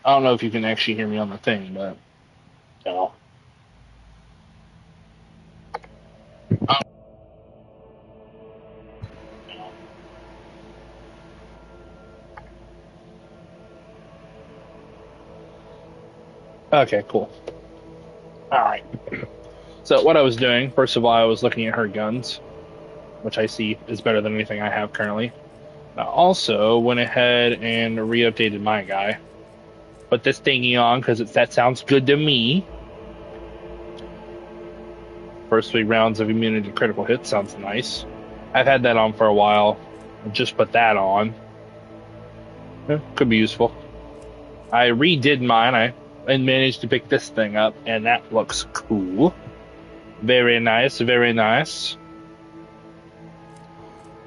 I don't know if you can actually hear me on the thing, but you know. Okay, cool. All right. So what I was doing, first of all, I was looking at her guns, which I see is better than anything I have currently. I also went ahead and re-updated my guy. Put this thingy on because that sounds good to me. First 3 rounds of immunity to critical hits sounds nice. I've had that on for a while. I just put that on. Could be useful. I redid mine. I managed to pick this thing up, and that looks cool. Very nice, very nice.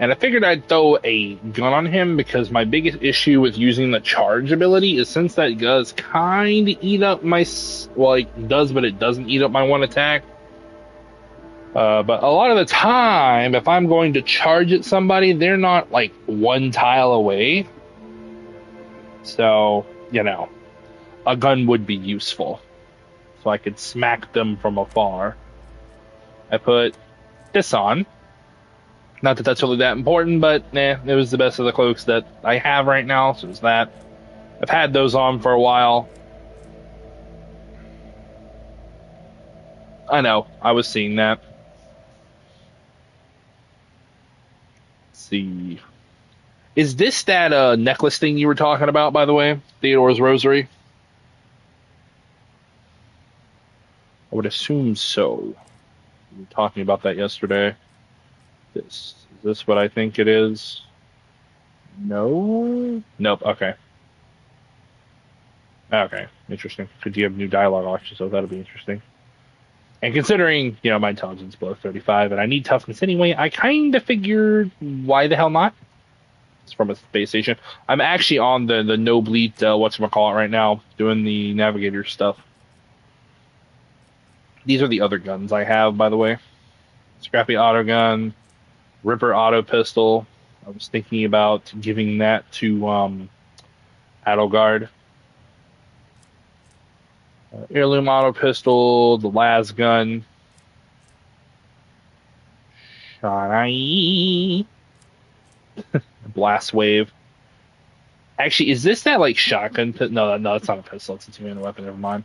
And I figured I'd throw a gun on him because my biggest issue with using the charge ability is since that does kind of eat up my... Well, it does, but it doesn't eat up my one attack. But a lot of the time, if I'm going to charge at somebody, they're not like one tile away. So, a gun would be useful. So I could smack them from afar. I put this on. Not that that's really that important, but it was the best of the cloaks that I have right now, so it's that. I've had those on for a while. I know, I was seeing that. Let's see. Is this that necklace thing you were talking about, by the way? Theodore's Rosary? I would assume so. We were talking about that yesterday. Is this what I think it is? No? Nope, okay. Okay, interesting. Because you have new dialogue options, so that'll be interesting. And considering, my intelligence below 35 and I need toughness anyway, I kind of figured why the hell not? It's from a space station. I'm actually on the no bleed, whatchamacallit right now, doing the navigator stuff. These are the other guns I have, by the way. Scrappy auto gun, Ripper auto pistol. I was thinking about giving that to Adelgard. Heirloom auto pistol, the las gun. Shiny. Blast wave. Actually, is this that like shotgun? No, it's not a pistol. It's a two-handed weapon. Never mind.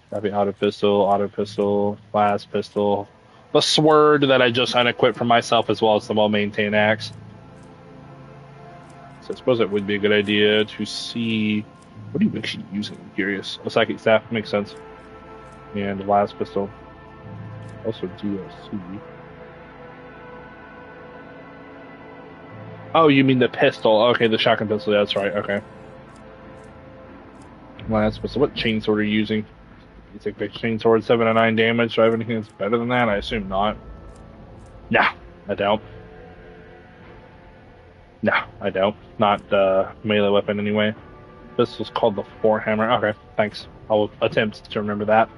Scrappy auto pistol, blast pistol, the sword that I just unequipped for myself, as well as the well-maintained axe. So I suppose it would be a good idea to see what are you actually using. I'm curious. A psychic staff makes sense, and the blast pistol. Also DLC. Oh, you mean the pistol? Okay, the shotgun pistol. That's right. Okay. Blast pistol. What chainsword are you using? You take the chainsword, 7 to 9 damage. Do I have anything that's better than that? I assume not. No, I don't. No, I don't. Not melee weapon anyway. This was called the Forehammer. Okay, thanks. I'll attempt to remember that.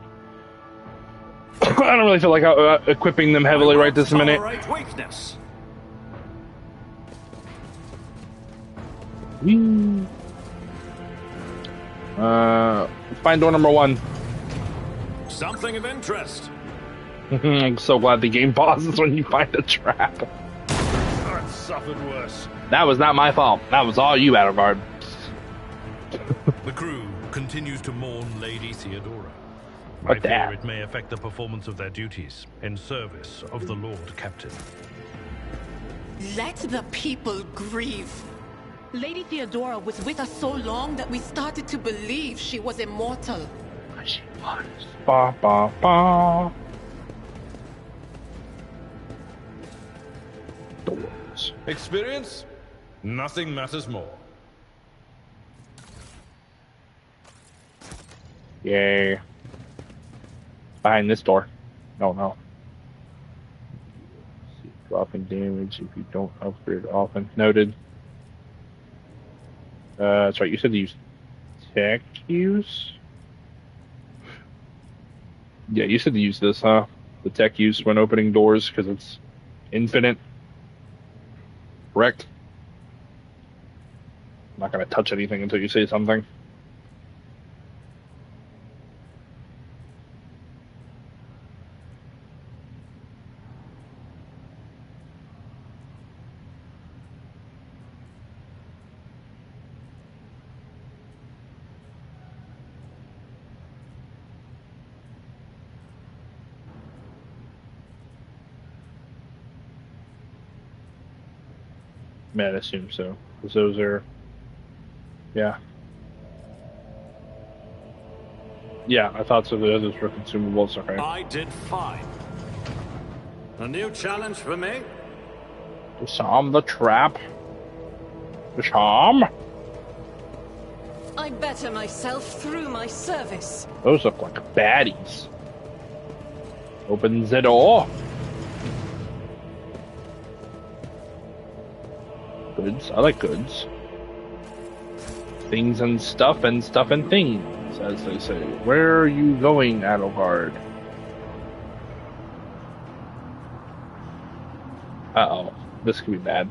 I don't really feel like equipping them heavily right this minute. Weakness. Find door number 1. Something of interest. I'm so glad the game pauses when you find a trap. I've suffered worse. That was not my fault. That was all you, Adelgard. The crew continues to mourn Lady Theodora. What I fear that? it may affect the performance of their duties in service of the Lord Captain. Let the people grieve. Lady Theodora was with us so long that we started to believe she was immortal. She was. Ba ba ba. Doors. Experience? Nothing matters more. Yay. Behind this door. No. Dropping damage if you don't upgrade often. Noted. That's right. You said to use tech use? Yeah, you said to use this, huh? The tech use when opening doors because it's infinite. Correct? I'm not going to touch anything until you say something. Man, I assume so. Because those are... Yeah. Yeah, I thought so. The others were consumables. Okay. I did fine. A new challenge for me? Disarm the trap. Disarm. I better myself through my service. Those look like baddies. Open the door. Goods. I like goods. Things and stuff and things, as they say. Where are you going, Adelgard? Uh-oh. This could be bad.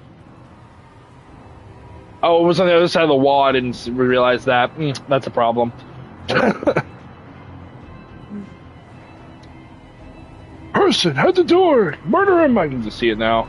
Oh, it was on the other side of the wall. I didn't realize that. That's a problem. Person at the door! Murder him! I can just see it now.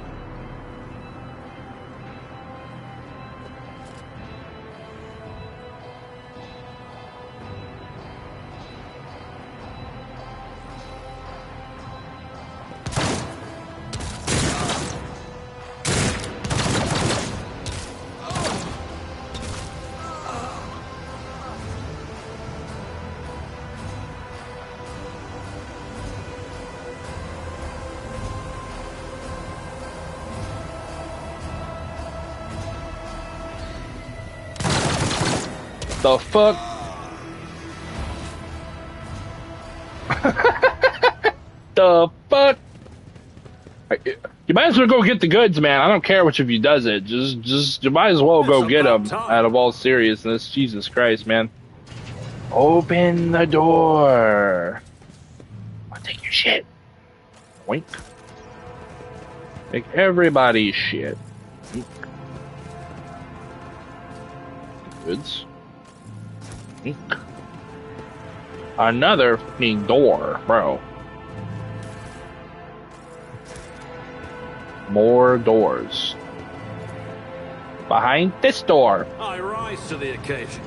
The fuck? The fuck? You might as well go get the goods, man. I don't care which of you does it. Just you might as well go get them. Out of all seriousness, Jesus Christ, man. Open the door. I'll take your shit. Wink. Take everybody's shit. Wink. Goods. Wink. Another fucking door, bro. More doors. Behind this door. I rise to the occasion.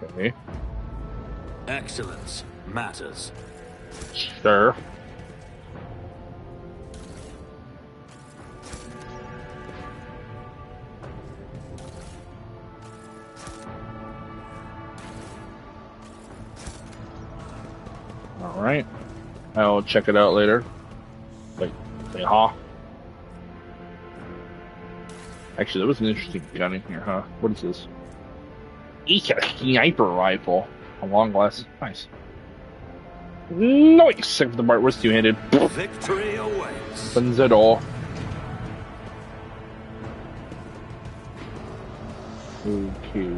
Okay. Excellence matters. Sure. Alright. I'll check it out later. Wait, say huh? Actually, there was an interesting gun in here, huh? What is this? Each a sniper rifle. A long glass. Nice. Nice! Except for the part where it's two-handed. Victory awaits. Opens it all. Okay.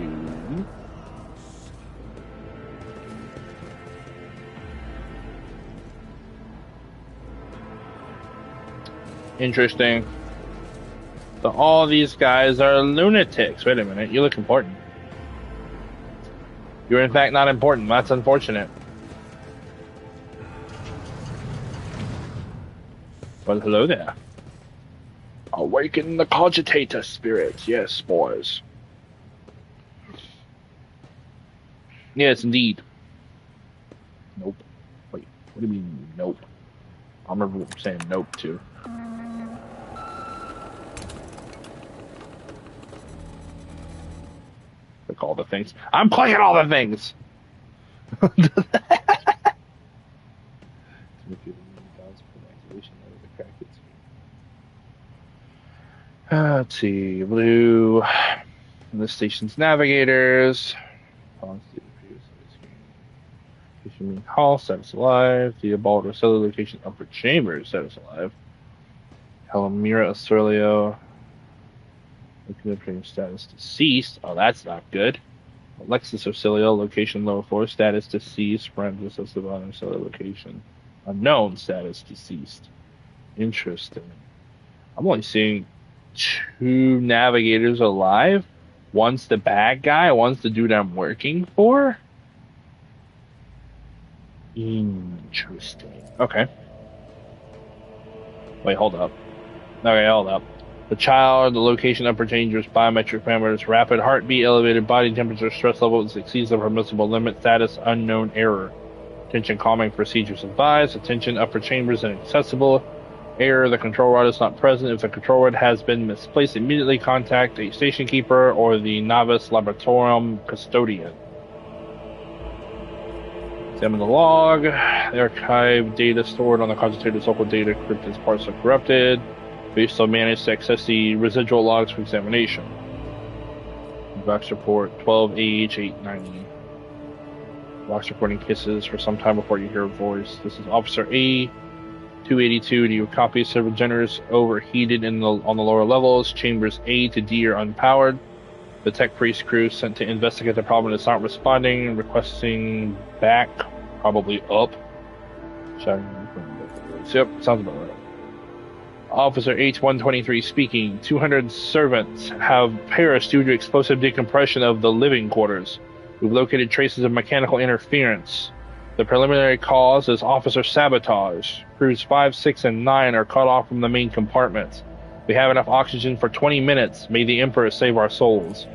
Interesting. So all these guys are lunatics. Wait a minute, you look important. You're in fact not important. That's unfortunate. Well, hello there. Awaken the cogitator spirits. Yes, boys. Yes, indeed. Nope. Wait, what do you mean, nope? I remember saying nope, too. Click all the things. I'm clicking all the things! Let's see. Blue. The station's navigators. Hall, status alive. Theobald or cellular location, upper chamber, status alive. Helmira Australia. Status deceased. Oh, that's not good. Alexis Australia, location lower 4, status deceased. Francis Esteban, cellular location. Unknown, status deceased. Interesting. I'm only seeing 2 navigators alive. One's the bad guy, one's the dude I'm working for. Interesting. Okay. Wait, hold up. Okay, hold up. The child, the location, upper dangerous biometric parameters, rapid heartbeat, elevated body temperature, stress level exceeds the permissible limit, status unknown error. Attention, calming procedures advised. Attention, upper chambers inaccessible. Error, the control rod is not present. If the control rod has been misplaced, immediately contact a station keeper or the novice laboratorium custodian. Examine the log. The archive data stored on the concentrated local data crypt is partially corrupted. We still managed to access the residual logs for examination. Box report 12AH890. Box recording kisses for some time before you hear a voice. This is Officer A. 282. Do you copy? Several generators overheated on the lower levels. Chambers A to D are unpowered. The tech priest crew sent to investigate the problem is not responding. Requesting back, probably up. Yep, sounds about right. Officer H123 speaking. 200 servants have perished due to explosive decompression of the living quarters. We've located traces of mechanical interference. The preliminary cause is officer sabotage. Crews 5, 6, and 9 are cut off from the main compartments. We have enough oxygen for 20 minutes. May the Emperor save our souls.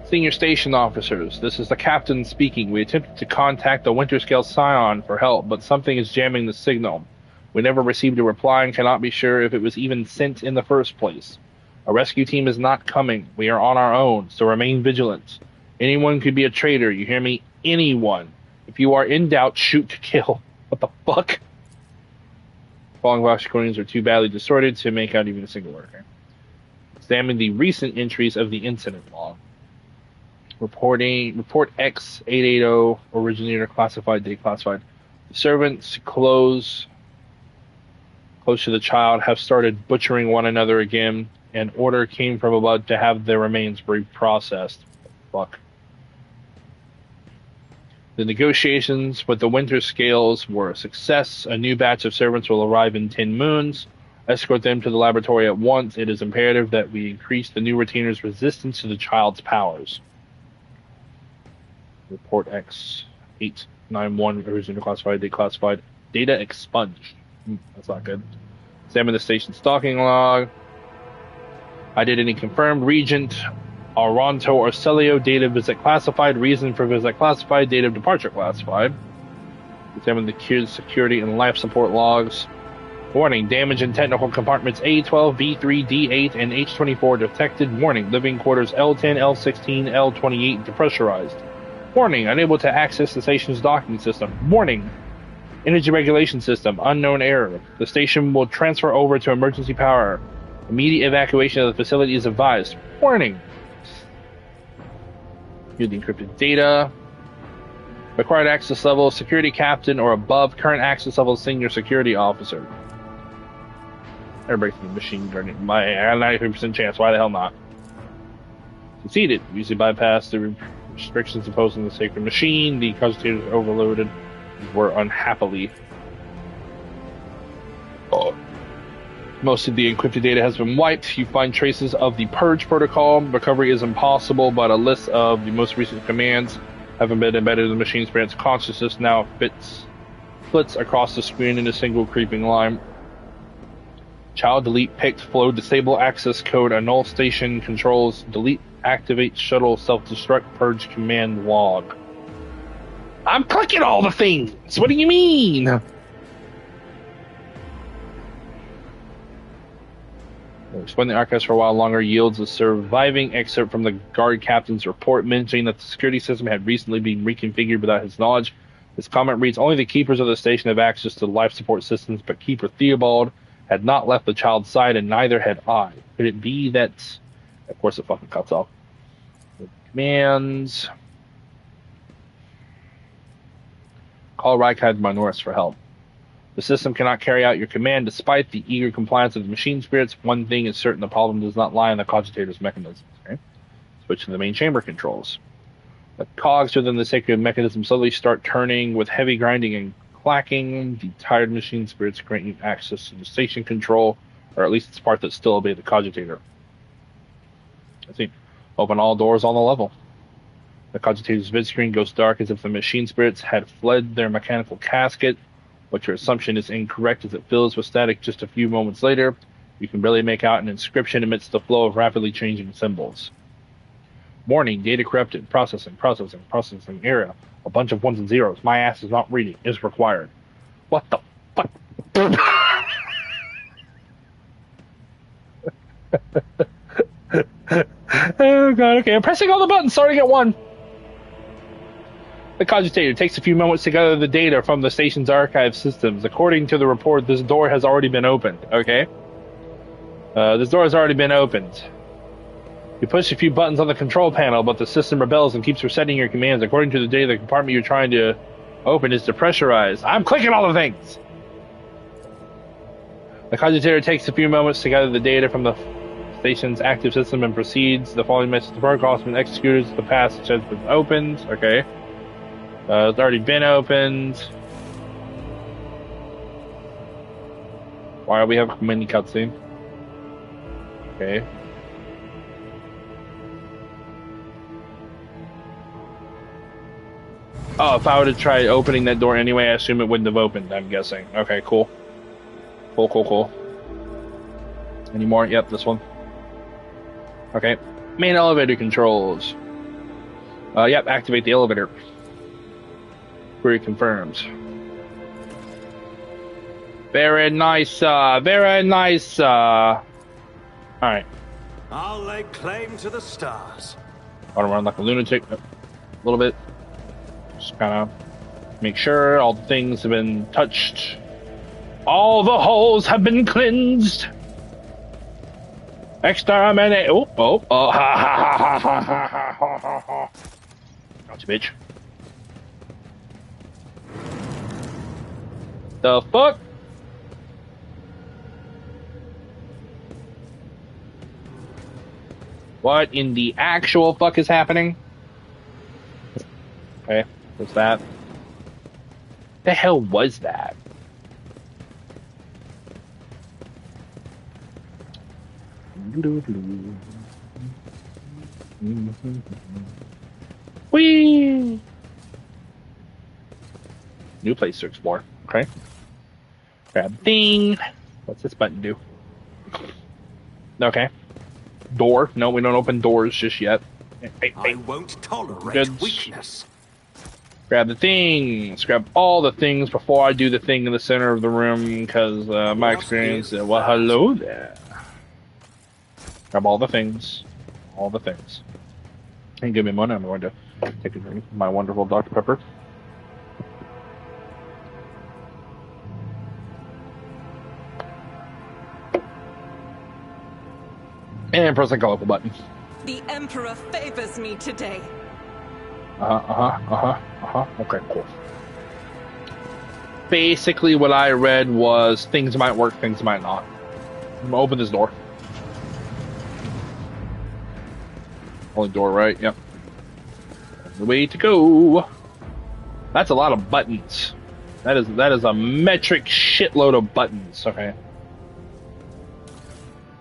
Senior station officers, this is the captain speaking. We attempted to contact the Winterscale Scion for help, but something is jamming the signal. We never received a reply and cannot be sure if it was even sent in the first place. A rescue team is not coming. We are on our own, so remain vigilant. Anyone could be a traitor, you hear me? Anyone. If you are in doubt, shoot to kill. What the fuck? Following box recordings are too badly distorted to make out even a single word. Okay. Examine the recent entries of the incident log. Report X880, originator classified, declassified. The servants close to the child have started butchering one another again. An order came from above to have their remains reprocessed. Fuck. The negotiations with the Winter Scales were a success. A new batch of servants will arrive in 10 moons. Escort them to the laboratory at once. It is imperative that we increase the new retainer's resistance to the child's powers. Report X891, original classified, declassified. Data expunged. That's not good. Examine the station stalking log. Identity confirmed. Regent Aranto Arcelio, date of visit classified, reason for visit classified, date of departure classified. Examine the security and life support logs. Warning, damage in technical compartments A12, B3, D8, and H24 detected. Warning, living quarters L10, L16, L28 depressurized. Warning, unable to access the station's docking system. Warning, energy regulation system, unknown error. The station will transfer over to emergency power. Immediate evacuation of the facility is advised. Warning. View the encrypted data. Required access level, security captain or above. Current access level, senior security officer. Everybody's the machine gun. I got a 93% chance. Why the hell not? Succeeded. Usually bypass the restrictions imposed on the sacred machine. The consultators overloaded were unhappily. Most of the encrypted data has been wiped. You find traces of the purge protocol. Recovery is impossible, but a list of the most recent commands have been embedded in the machine's parent's consciousness. Now splits across the screen in a single creeping line. Child delete picked flow disable access code annul station controls delete activate shuttle self-destruct purge command log. I'm clicking all the things. What do you mean? Exploring the archives for a while longer yields a surviving excerpt from the guard captain's report mentioning that the security system had recently been reconfigured without his knowledge. This comment reads, only the keepers of the station have access to the life support systems, but Keeper Theobald had not left the child's side, and neither had I. Could it be that... Of course it fucking cuts off. The commands... Call Rykheim Minoris for help. The system cannot carry out your command despite the eager compliance of the machine spirits. One thing is certain, the problem does not lie in the cogitator's mechanisms. Okay? Switch to the main chamber controls. The cogs within the sacred mechanism slowly start turning with heavy grinding and clacking. The tired machine spirits grant you access to the station control, or at least its part that still obey the cogitator. Let's see. Open all doors on the level. The cogitator's vid screen goes dark as if the machine spirits had fled their mechanical casket, but your assumption is incorrect as it fills with static just a few moments later. You can barely make out an inscription amidst the flow of rapidly changing symbols. Warning, data corrupted. Processing area. A bunch of ones and zeros. My ass is not reading. Is required. What the fuck? Oh god, okay. I'm pressing all the buttons starting at 1. The cogitator takes a few moments to gather the data from the station's archive systems. According to the report, this door has already been opened. Okay. This door has already been opened. You push a few buttons on the control panel, but the system rebels and keeps resetting your commands. According to the data, the compartment you're trying to open is depressurized. I'm clicking all the things! The cogitator takes a few moments to gather the data from the station's active system and proceeds. The following message: the protocol has been executed. The passage has been opened. Okay. It's already been opened. Why do we have a mini cutscene? Okay. Oh, if I would have tried opening that door anyway, I assume it wouldn't have opened, I'm guessing. Okay, cool. Cool. Any more? Yep, this one. Okay. Main elevator controls. Yep, activate the elevator. Query confirmed. Very nice, very nice, Alright. I'll lay claim to the stars. I want to run like a lunatic a little bit. Just kind of make sure all the things have been touched. All the holes have been cleansed. Exterminate. Oh, ha. Gotcha, bitch. The fuck? What in the actual fuck is happening? Okay, what's that? The hell was that? Whee! New place to explore. Okay. Grab thing. What's this button do? Okay. Door. No, we don't open doors just yet. Hey. I won't tolerate Goods. weakness. Grab the things. Grab all the things before I do the thing in the center of the room, because my experience. Well, hello there. Grab all the things. All the things. And give me money. I'm going to take a drink of my wonderful Dr. Pepper. And press the colorful button. The Emperor favors me today. Okay, cool. Basically, what I read was things might work, things might not. I'm gonna open this door. Only door, right? Yep. The way to go. That's a lot of buttons. That is a metric shitload of buttons. Okay.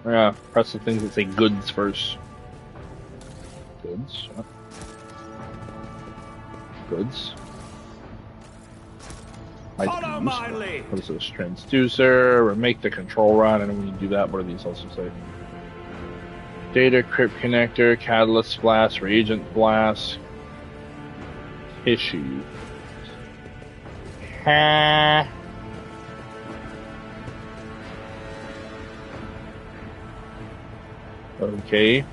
We're gonna press the things that say goods first. Goods. Yep. Goods. Follow my lead. What is this? Transducer. Or make the control run. I don't need to do that. What do these also say? Data crypt connector, catalyst flask, reagent flask, tissue. Ha. Okay.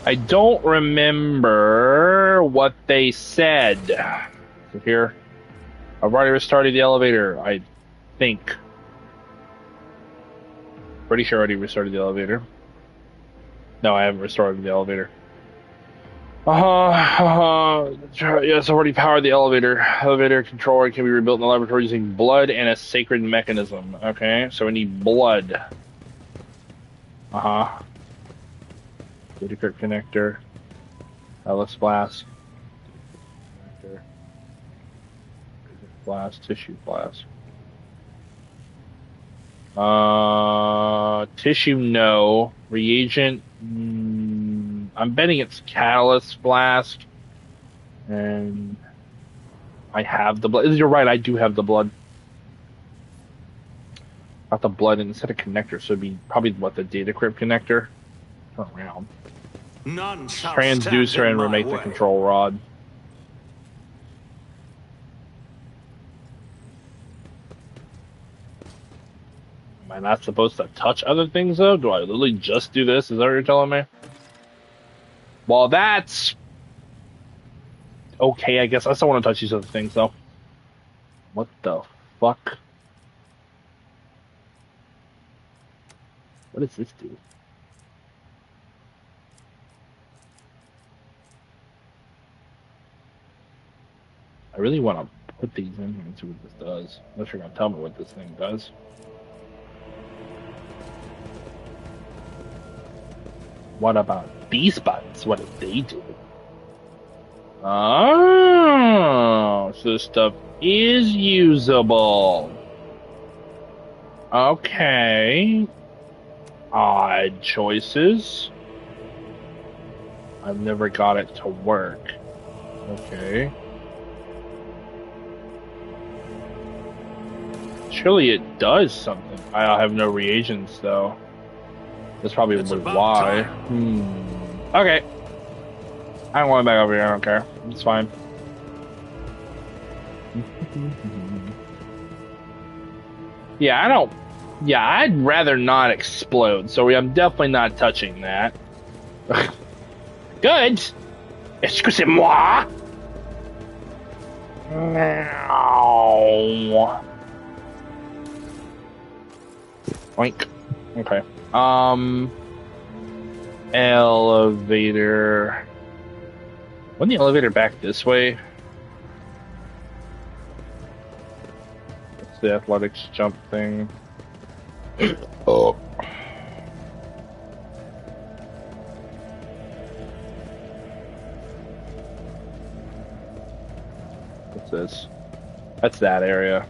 I don't remember what they said. So here, I've already restarted the elevator, I think. Pretty sure I already restarted the elevator. No, I haven't restarted the elevator. Yes, I already powered the elevator. Elevator controller can be rebuilt in the laboratory using blood and a sacred mechanism. Okay, so we need blood. Data crypt connector. Let's flask. Connector. Flask, tissue flask. Tissue, no. Reagent, I'm betting it's catalyst flask. And I have the blood. You're right, I do have the blood. Got the blood instead of connector, so it'd be probably what, the data crypt connector? Turn around. None shall Transducer stand in and my remake the way. control rod. Am I not supposed to touch other things though? Do I literally just do this? Is that what you're telling me? Well, that's okay, I guess. I still want to touch these other things though. What the fuck? What does this do? I really want to put these in here and see what this does. Unless you're going to tell me what this thing does. What about these buttons? What do they do? Oh, so this stuff is usable. Okay. Odd choices. I've never got it to work. Okay. Surely it does something. I have no reagents though. That's probably It's about why. time. Okay. I'm going back over here. I don't care. It's fine. Yeah, I don't. Yeah, I'd rather not explode, so I'm definitely not touching that. Good. Excusez-moi. No. Oink. Okay. Elevator. Wasn't the elevator back this way? What's the athletics jump thing? Oh. What's this? That's that area.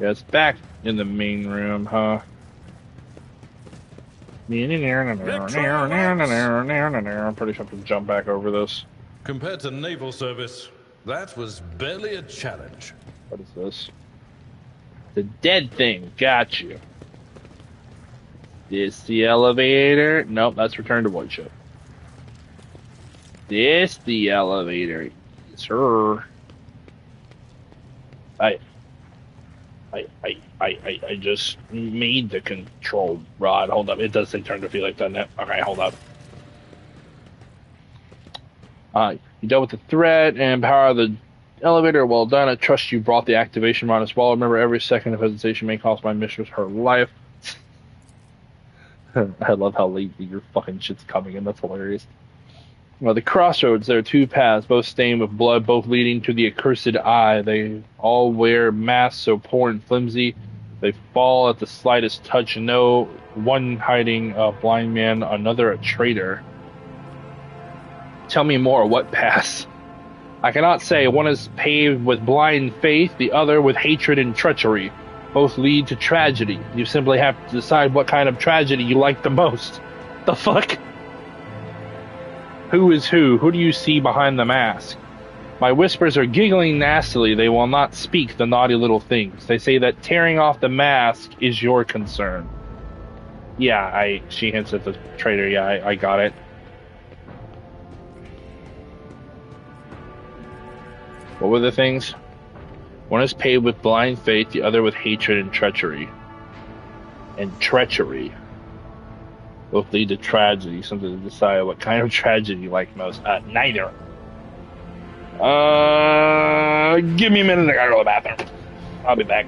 Yeah, it's back in the main room, huh? I'm pretty sure I can jump back over this. Compared to naval service, that was barely a challenge. What is this? The dead thing. Got you. This the elevator? Nope, that's return to void ship. This the elevator. Yes, sir. I just made the control rod. Hold up. It does say turn to Felix, doesn't it? Okay, hold up. You dealt with the threat and power the elevator. Well done. I trust you brought the activation rod as well. Remember, every second of hesitation may cost my mistress her life. I love how late your fucking shit's coming in. That's hilarious. Well, the crossroads, there are two paths, both stained with blood, both leading to the accursed eye. They all wear masks so poor and flimsy, they fall at the slightest touch. No one hiding a blind man, another a traitor. Tell me more, what paths? I cannot say. One is paved with blind faith, the other with hatred and treachery. Both lead to tragedy. You simply have to decide what kind of tragedy you like the most. The fuck? Who is who? Who do you see behind the mask? My whispers are giggling nastily. They will not speak, the naughty little things. They say that tearing off the mask is your concern. Yeah, she hints at the traitor. Yeah, I got it. What were the things? One is paved with blind faith, the other with hatred and treachery. And treachery both lead to tragedy. Something to decide what kind of tragedy you like most. Neither. Give me a minute. I gotta go to the bathroom. I'll be back.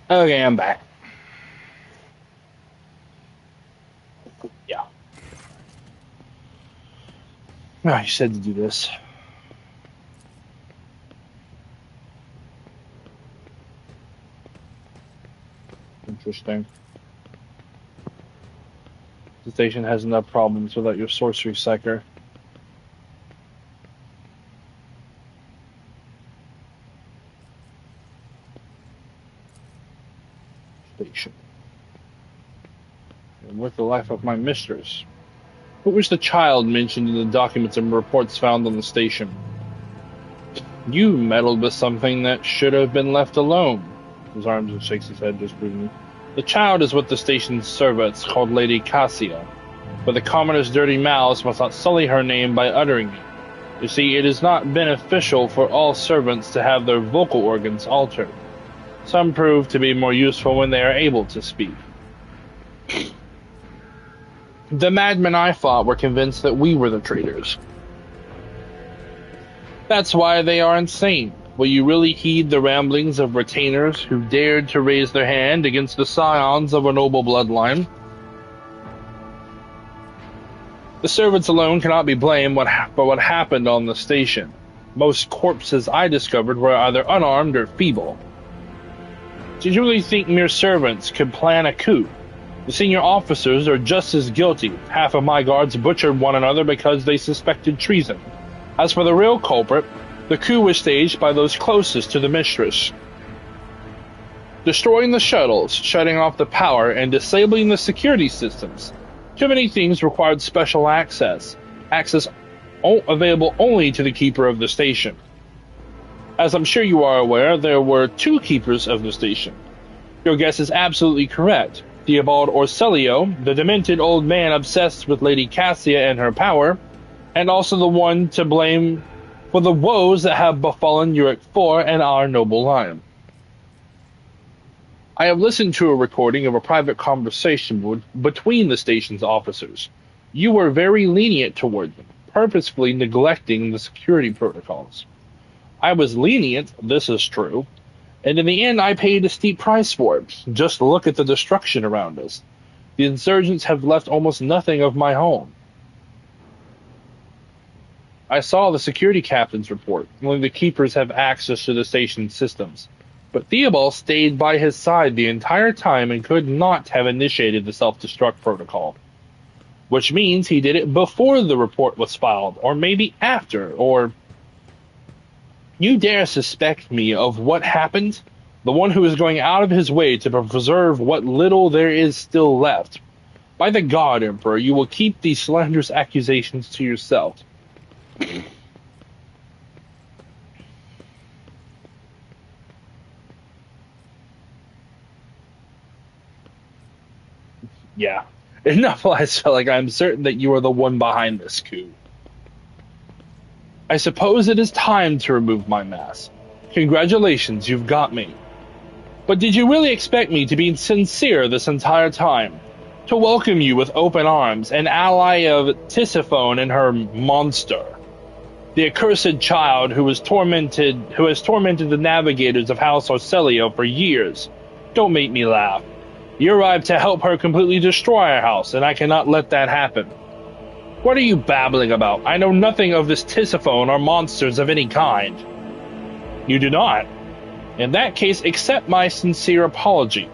Okay, I'm back. Yeah. No, you said to do this. Interesting. The station has enough problems without your sorcery sector. Station. And with the life of my mistress. What was the child mentioned in the documents and reports found on the station? You meddled with something that should have been left alone. His arms and shakes his head disapprovingly. The child is what the station's servants called Lady Cassia, but the commoner's dirty mouths must not sully her name by uttering it. You see, it is not beneficial for all servants to have their vocal organs altered. Some prove to be more useful when they are able to speak. The madmen I fought were convinced that we were the traitors. That's why they are insane. Will you really heed the ramblings of retainers who dared to raise their hand against the scions of a noble bloodline? The servants alone cannot be blamed for what happened on the station. Most corpses I discovered were either unarmed or feeble. Did you really think mere servants could plan a coup? The senior officers are just as guilty. Half of my guards butchered one another because they suspected treason. As for the real culprit, the coup was staged by those closest to the mistress. Destroying the shuttles, shutting off the power, and disabling the security systems. Too many things required special access. Access available only to the keeper of the station. As I'm sure you are aware, there were two keepers of the station. Your guess is absolutely correct. Theobald Orselio, the demented old man obsessed with Lady Cassia and her power, and also the one to blame for the woes that have befallen Uric IV and our noble line. I have listened to a recording of a private conversation between the station's officers. You were very lenient toward them, purposefully neglecting the security protocols. I was lenient, this is true, and in the end I paid a steep price for it. Just look at the destruction around us. The insurgents have left almost nothing of my home. I saw the security captain's report. Only the keepers have access to the station's systems. But Theobald stayed by his side the entire time and could not have initiated the self-destruct protocol. Which means he did it before the report was filed, or maybe after, or... You dare suspect me of what happened? The one who is going out of his way to preserve what little there is still left. By the God, Emperor, you will keep these slanderous accusations to yourself. Yeah. Enough lies, Felix. I'm certain that you are the one behind this coup. I suppose it is time to remove my mask. Congratulations, you've got me. But did you really expect me to be sincere this entire time? To welcome you with open arms, an ally of Tisiphone and her monster? The accursed child who has tormented the navigators of House Orselio for years. Don't make me laugh. You arrived to help her completely destroy our house, and I cannot let that happen. What are you babbling about? I know nothing of this Tisiphone or monsters of any kind. You do not? In that case, accept my sincere apology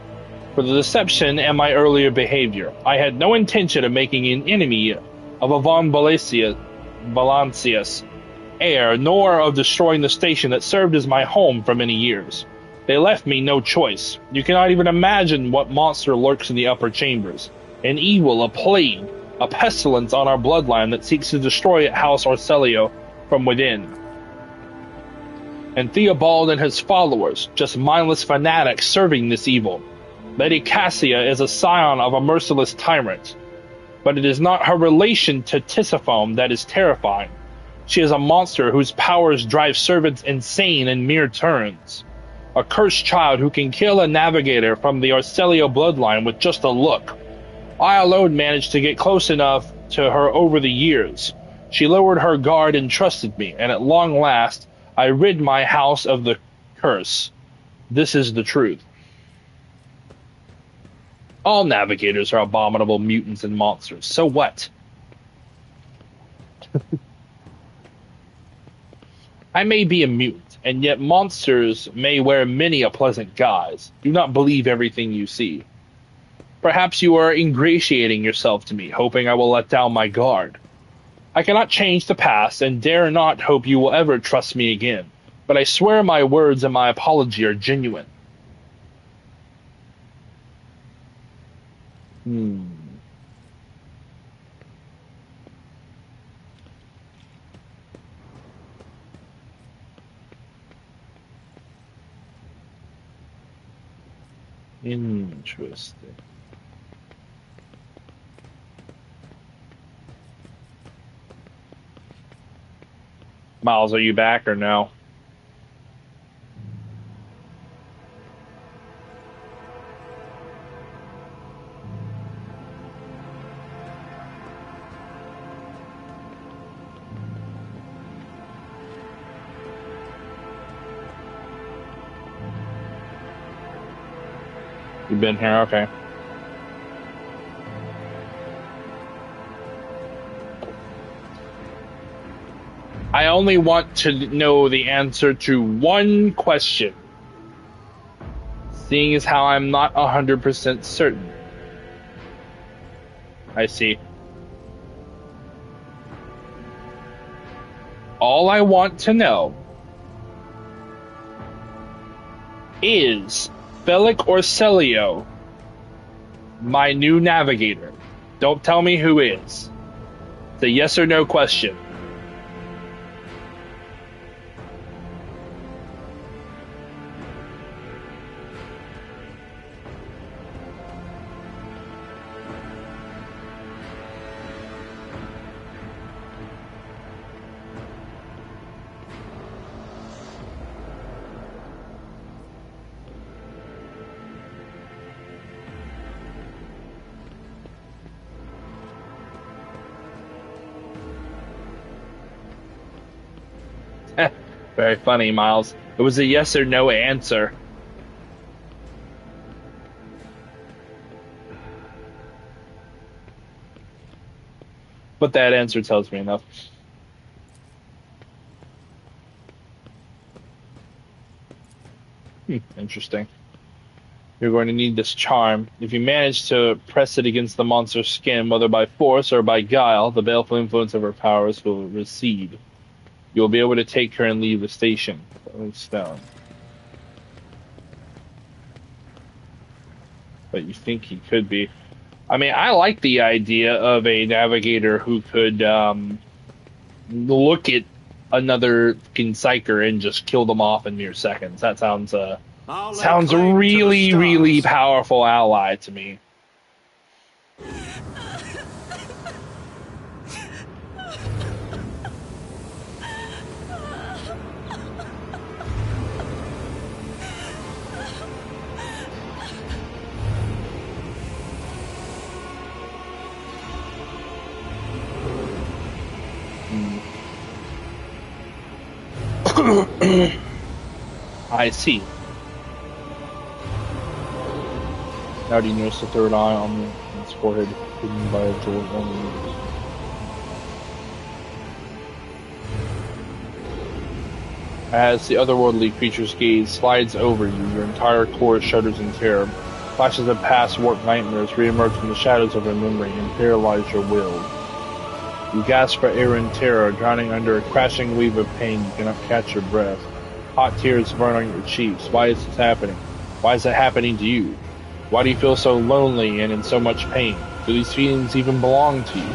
for the deception and my earlier behavior. I had no intention of making an enemy of Avon Valancius heir, nor of destroying the station that served as my home for many years. They left me no choice. You cannot even imagine what monster lurks in the upper chambers. An evil, a plague, a pestilence on our bloodline that seeks to destroy House Orselio from within. And Theobald and his followers, just mindless fanatics serving this evil. Lady Cassia is a scion of a merciless tyrant, but it is not her relation to Tisiphone that is terrifying. She is a monster whose powers drive servants insane in mere turns. A cursed child who can kill a navigator from the Orselio bloodline with just a look. I alone managed to get close enough to her over the years. She lowered her guard and trusted me, and at long last, I rid my house of the curse. This is the truth. All navigators are abominable mutants and monsters. So what? I may be a mutant, and yet monsters may wear many a pleasant guise. Do not believe everything you see. Perhaps you are ingratiating yourself to me, hoping I will let down my guard. I cannot change the past, and dare not hope you will ever trust me again. But I swear my words and my apology are genuine. Interesting. Miles, are you back or no? You've been here? Okay. I only want to know the answer to one question, seeing as how I'm not 100% certain. I see. All I want to know is Felic Orcelio my new navigator? Don't tell me who is. It's a yes or no question. Very funny, Miles. It was a yes or no answer. But that answer tells me enough. Interesting. You're going to need this charm. If you manage to press it against the monster's skin, whether by force or by guile, the baleful influence of her powers will recede. You'll be able to take her and leave the station. Stone. But you think he could be. I mean, I like the idea of a navigator who could look at another psyker and just kill them off in mere seconds. That sounds a really, really powerful ally to me. I see. Now do you notice the third eye on his forehead hidden by a jewel only? As the otherworldly creature's gaze slides over you, your entire core shudders in terror. Flashes of past warped nightmares re-emerge from the shadows of your memory and paralyze your will. You gasp for air in terror, drowning under a crashing wave of pain. You cannot catch your breath. Hot tears burn on your cheeks. Why is this happening? Why is it happening to you? Why do you feel so lonely and in so much pain? Do these feelings even belong to you?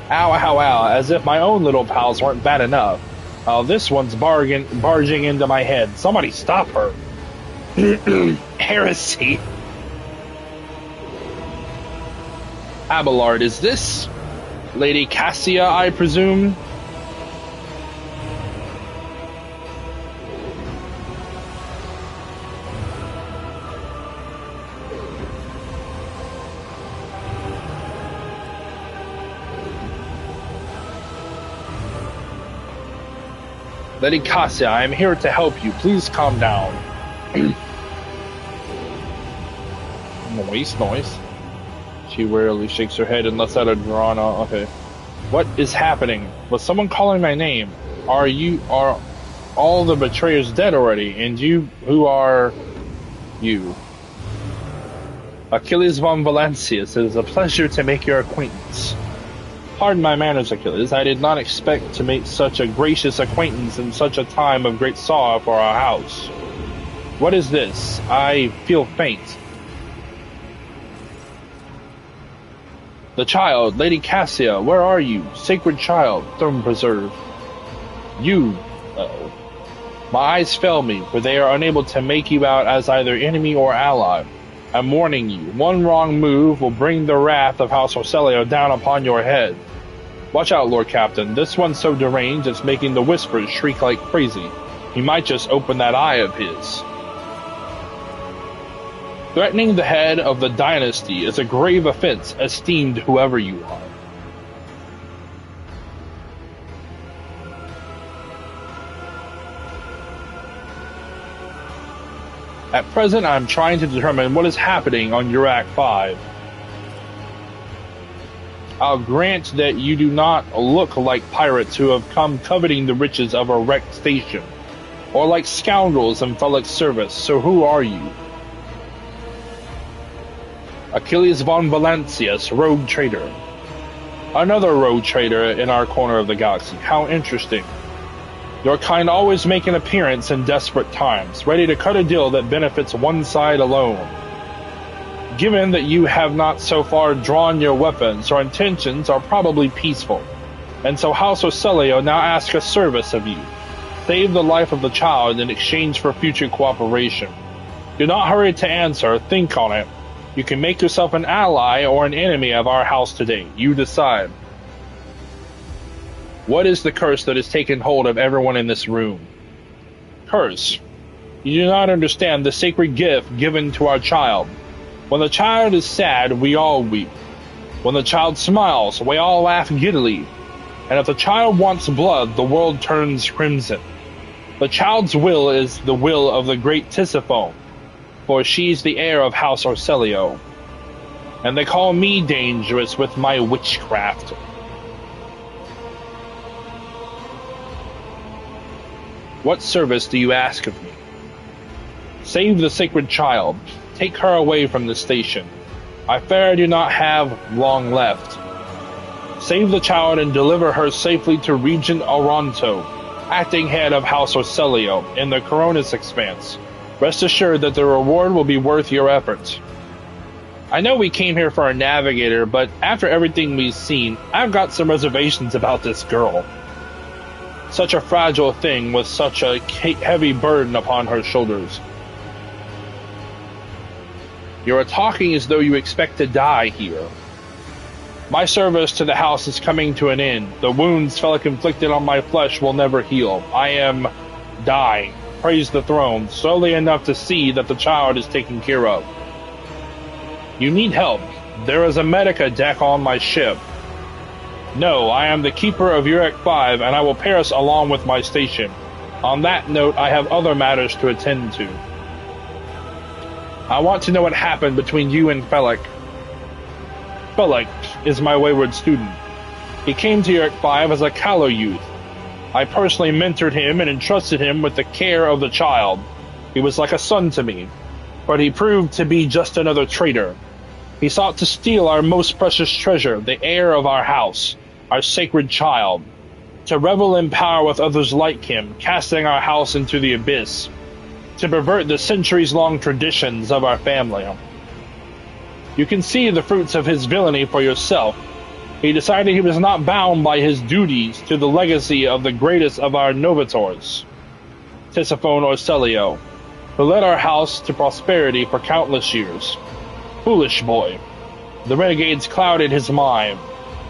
Ow, ow, ow, as if my own little pals weren't bad enough. Oh, this one's barging into my head. Somebody stop her. Heresy. Abelard, is this Lady Cassia, I presume? Lady Cassia, I am here to help you. Please calm down. Noise. She wearily shakes her head and lets out a drawn out. Okay. What is happening? Was someone calling my name? Are all the betrayers dead already? And who are you? Achilles von Valancius, it is a pleasure to make your acquaintance. Pardon my manners, Achilles. I did not expect to make such a gracious acquaintance in such a time of great sorrow for our house. What is this? I feel faint. The child, Lady Cassia, where are you? Sacred child, throne preserve. You, my eyes fail me, for they are unable to make you out as either enemy or ally. I'm warning you, one wrong move will bring the wrath of House Orselio down upon your head. Watch out, Lord Captain. This one's so deranged it's making the whispers shriek like crazy. He might just open that eye of his. Threatening the head of the dynasty is a grave offense, esteemed whoever you are. At present, I am trying to determine what is happening on Urak 5. I'll grant that you do not look like pirates who have come coveting the riches of a wrecked station, or like scoundrels in Felic's service, so who are you? Achilles von Valancius, Rogue Trader. Another Rogue Trader in our corner of the galaxy. How interesting. Your kind always make an appearance in desperate times, ready to cut a deal that benefits one side alone. Given that you have not so far drawn your weapons, your intentions are probably peaceful, and so House Orselio now asks a service of you. Save the life of the child in exchange for future cooperation. Do not hurry to answer, think on it. You can make yourself an ally or an enemy of our house today. You decide. What is the curse that has taken hold of everyone in this room? Curse. You do not understand the sacred gift given to our child. When the child is sad, we all weep. When the child smiles, we all laugh giddily. And if the child wants blood, the world turns crimson. The child's will is the will of the great Tisiphone, for she's the heir of House Orselio. And they call me dangerous with my witchcraft. What service do you ask of me? Save the sacred child. Take her away from the station. I fear I do not have long left. Save the child and deliver her safely to Regent Oronto, acting head of House Orselio, in the Coronis Expanse. Rest assured that the reward will be worth your efforts. I know we came here for a navigator, but after everything we've seen, I've got some reservations about this girl. Such a fragile thing with such a heavy burden upon her shoulders. You are talking as though you expect to die here. My service to the house is coming to an end. The wounds Felic inflicted on my flesh will never heal. I am dying. Praise the throne, slowly enough to see that the child is taken care of. You need help. There is a medica deck on my ship. No, I am the keeper of Urek 5, and I will perish along with my station. On that note, I have other matters to attend to. I want to know what happened between you and Felic. Felic is my wayward student. He came to Urek 5 as a callow youth. I personally mentored him and entrusted him with the care of the child. He was like a son to me, but he proved to be just another traitor. He sought to steal our most precious treasure, the heir of our house, our sacred child, to revel in power with others like him, casting our house into the abyss, to pervert the centuries-long traditions of our family. You can see the fruits of his villainy for yourself. He decided he was not bound by his duties to the legacy of the greatest of our novitors, Tisiphone Orselio, who led our house to prosperity for countless years. Foolish boy. The renegades clouded his mind.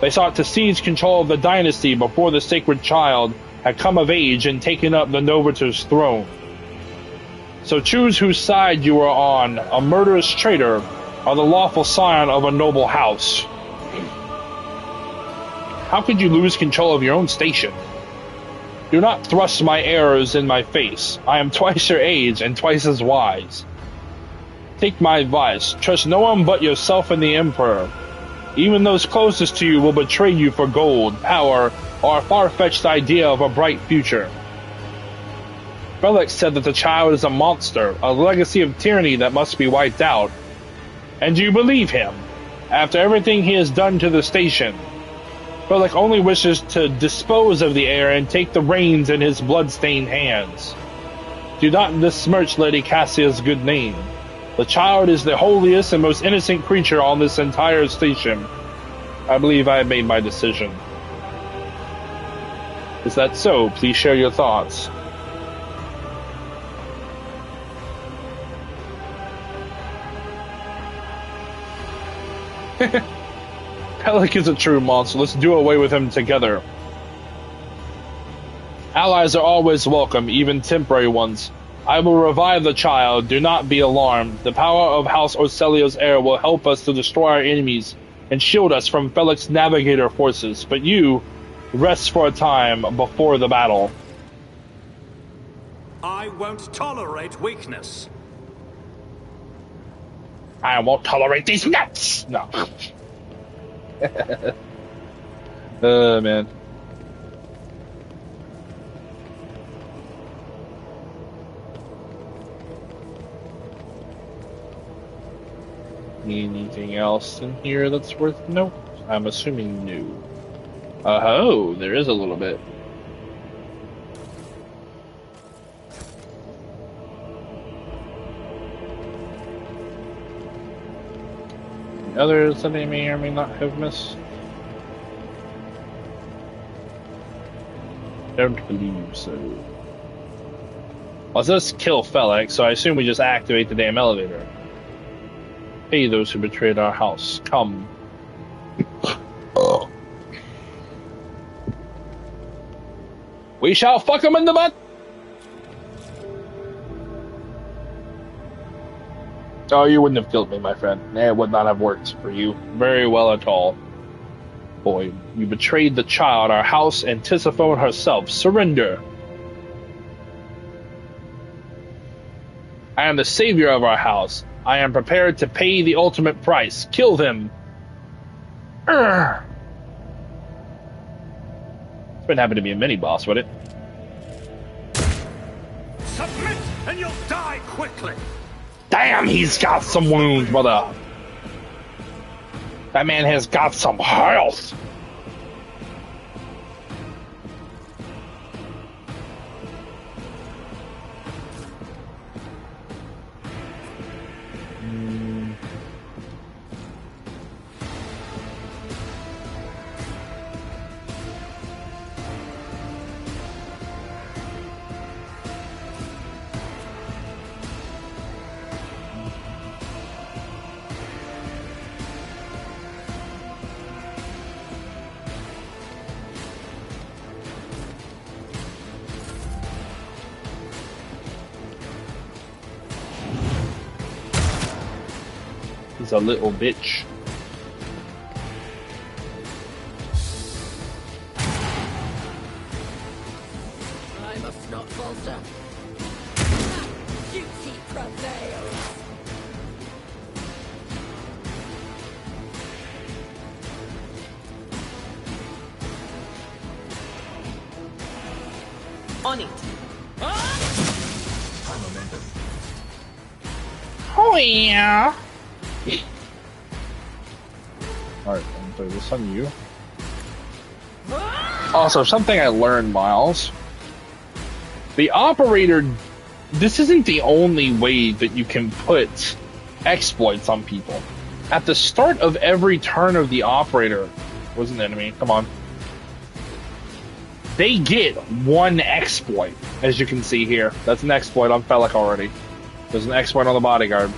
They sought to seize control of the dynasty before the sacred child had come of age and taken up the Novitor's throne. So choose whose side you are on, a murderous traitor or the lawful scion of a noble house. How could you lose control of your own station? Do not thrust my errors in my face. I am twice your age and twice as wise. Take my advice. Trust no one but yourself and the Emperor. Even those closest to you will betray you for gold, power, or a far-fetched idea of a bright future. Felix said that the child is a monster, a legacy of tyranny that must be wiped out. And do you believe him? After everything he has done to the station, Felix only wishes to dispose of the heir and take the reins in his blood-stained hands. Do not besmirch Lady Cassia's good name. The child is the holiest and most innocent creature on this entire station. I believe I have made my decision. Is that so? Please share your thoughts. Pellic is a true monster. Let's do away with him together. Allies are always welcome, even temporary ones. I will revive the child. Do not be alarmed. The power of House Orcelio's heir will help us to destroy our enemies and shield us from Felix's navigator forces. But you, rest for a time before the battle. I won't tolerate weakness. I won't tolerate these nuts! No. Man. Anything else in here that's worth note? I'm assuming no. Oh, there is a little bit. Others that I may or may not have missed? Don't believe so. Well, it says kill Felix, so I assume we just activate the damn elevator. Pay those who betrayed our house. Come. We shall fuck them in the butt! Oh, you wouldn't have killed me, my friend. It would not have worked for you very well at all. Boy, you betrayed the child, our house, and Tisiphone herself. Surrender. I am the savior of our house. I am prepared to pay the ultimate price. Kill them. Urgh. It's been happy to be a mini-boss, would it? Submit and you'll die quickly. Damn, he's got some wounds, brother. That man has got some health. He's a little bitch. I must not falter. Duty prevails. On it. Oh yeah. Alright, I'm gonna throw this on you. Also, something I learned, Miles. The operator, this isn't the only way that you can put exploits on people. At the start of every turn of the operator, was an enemy, come on. They get one exploit, as you can see here. That's an exploit on Felix already. There's an exploit on the bodyguard.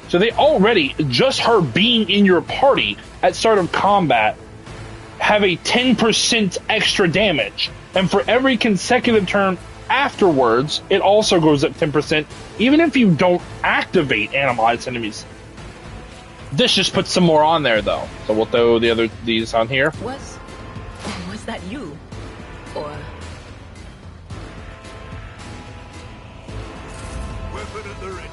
So they already, just her being in your party at start of combat, have a 10% extra damage. And for every consecutive turn afterwards, it also goes up 10%, even if you don't activate Animalized enemies. This just puts some more on there, though. So we'll throw these on here. Was that you? Or at the ready.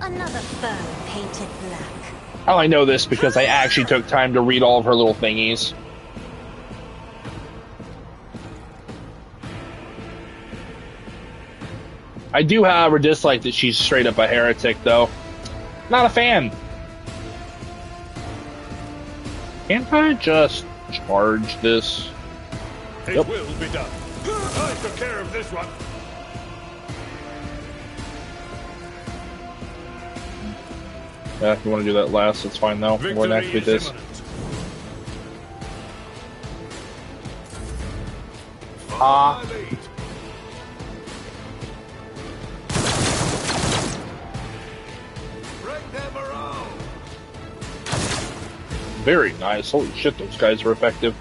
Another fur painted black. I only know this because I actually took time to read all of her little thingies. I do, however, dislike that she's straight up a heretic, though. Not a fan. Can't I just charge this? It Yep. will be done. I took care of this one. Yeah, if you want to do that last, it's fine, though. We're going to activate this. Imminent. Ah. My lead. Bring them around. Very nice. Holy shit, those guys are effective.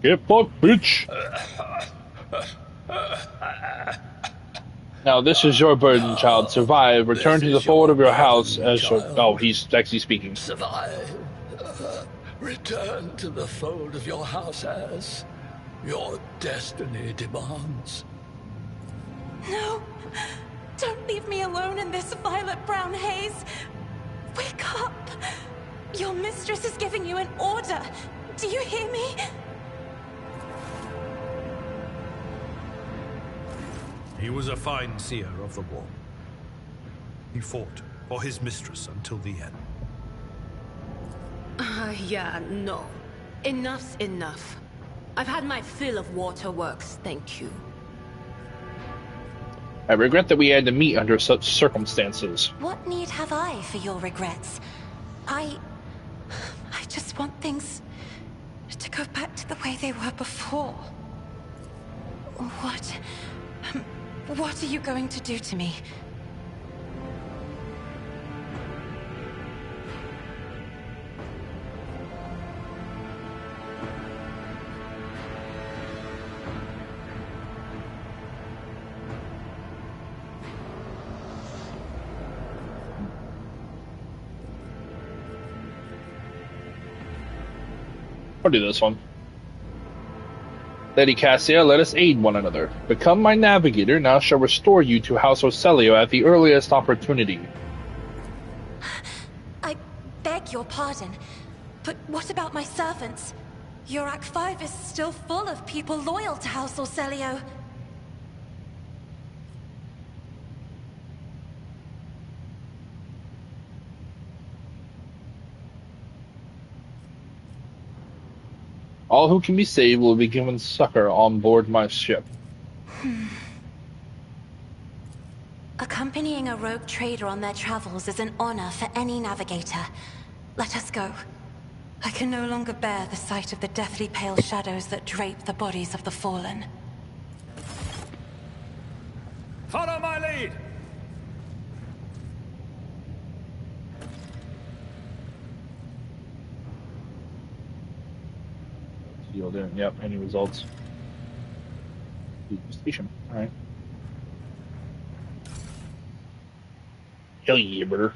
Get fucked, bitch! Now, this is your burden, child. Survive. Return to the fold of your house as your... Oh, he's actually speaking. Survive. Return to the fold of your house as your destiny demands. No! Don't leave me alone in this violet-brown haze! Wake up! Your mistress is giving you an order! Do you hear me? He was a fine seer of the war. He fought for his mistress until the end. Yeah, no. Enough's enough. I've had my fill of waterworks, thank you. I regret that we had to meet under such circumstances. What need have I for your regrets? I just want things to go back to the way they were before. What are you going to do to me? I'll do this one. Lady Cassia, let us aid one another. Become my navigator, now shall restore you to House Ocelio at the earliest opportunity. I beg your pardon, but what about my servants? Yurak 5 is still full of people loyal to House Ocelio. All who can be saved will be given succor on board my ship. Accompanying a rogue trader on their travels is an honor for any navigator. Let us go. I can no longer bear the sight of the deathly pale shadows that drape the bodies of the fallen. Follow my lead! Yield in. Yep, any results? Station. Alright. Hell yeah, brother.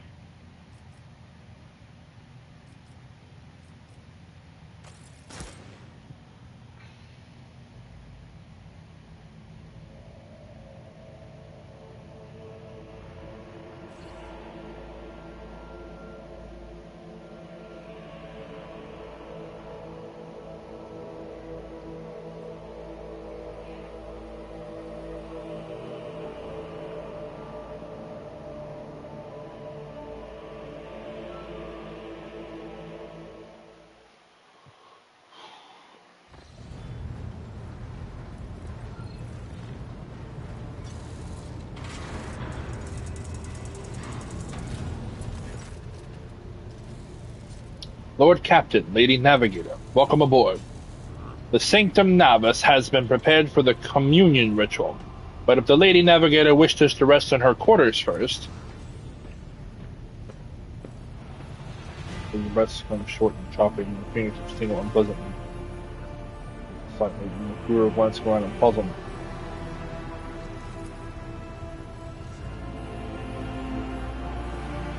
Lord Captain, Lady Navigator, welcome aboard. The Sanctum Navus has been prepared for the communion ritual, but if the Lady Navigator wishes to rest in her quarters first... The breaths come short and choppy, and the fingers tingle unpleasantly. Slightly, and the crew glance around in puzzlement.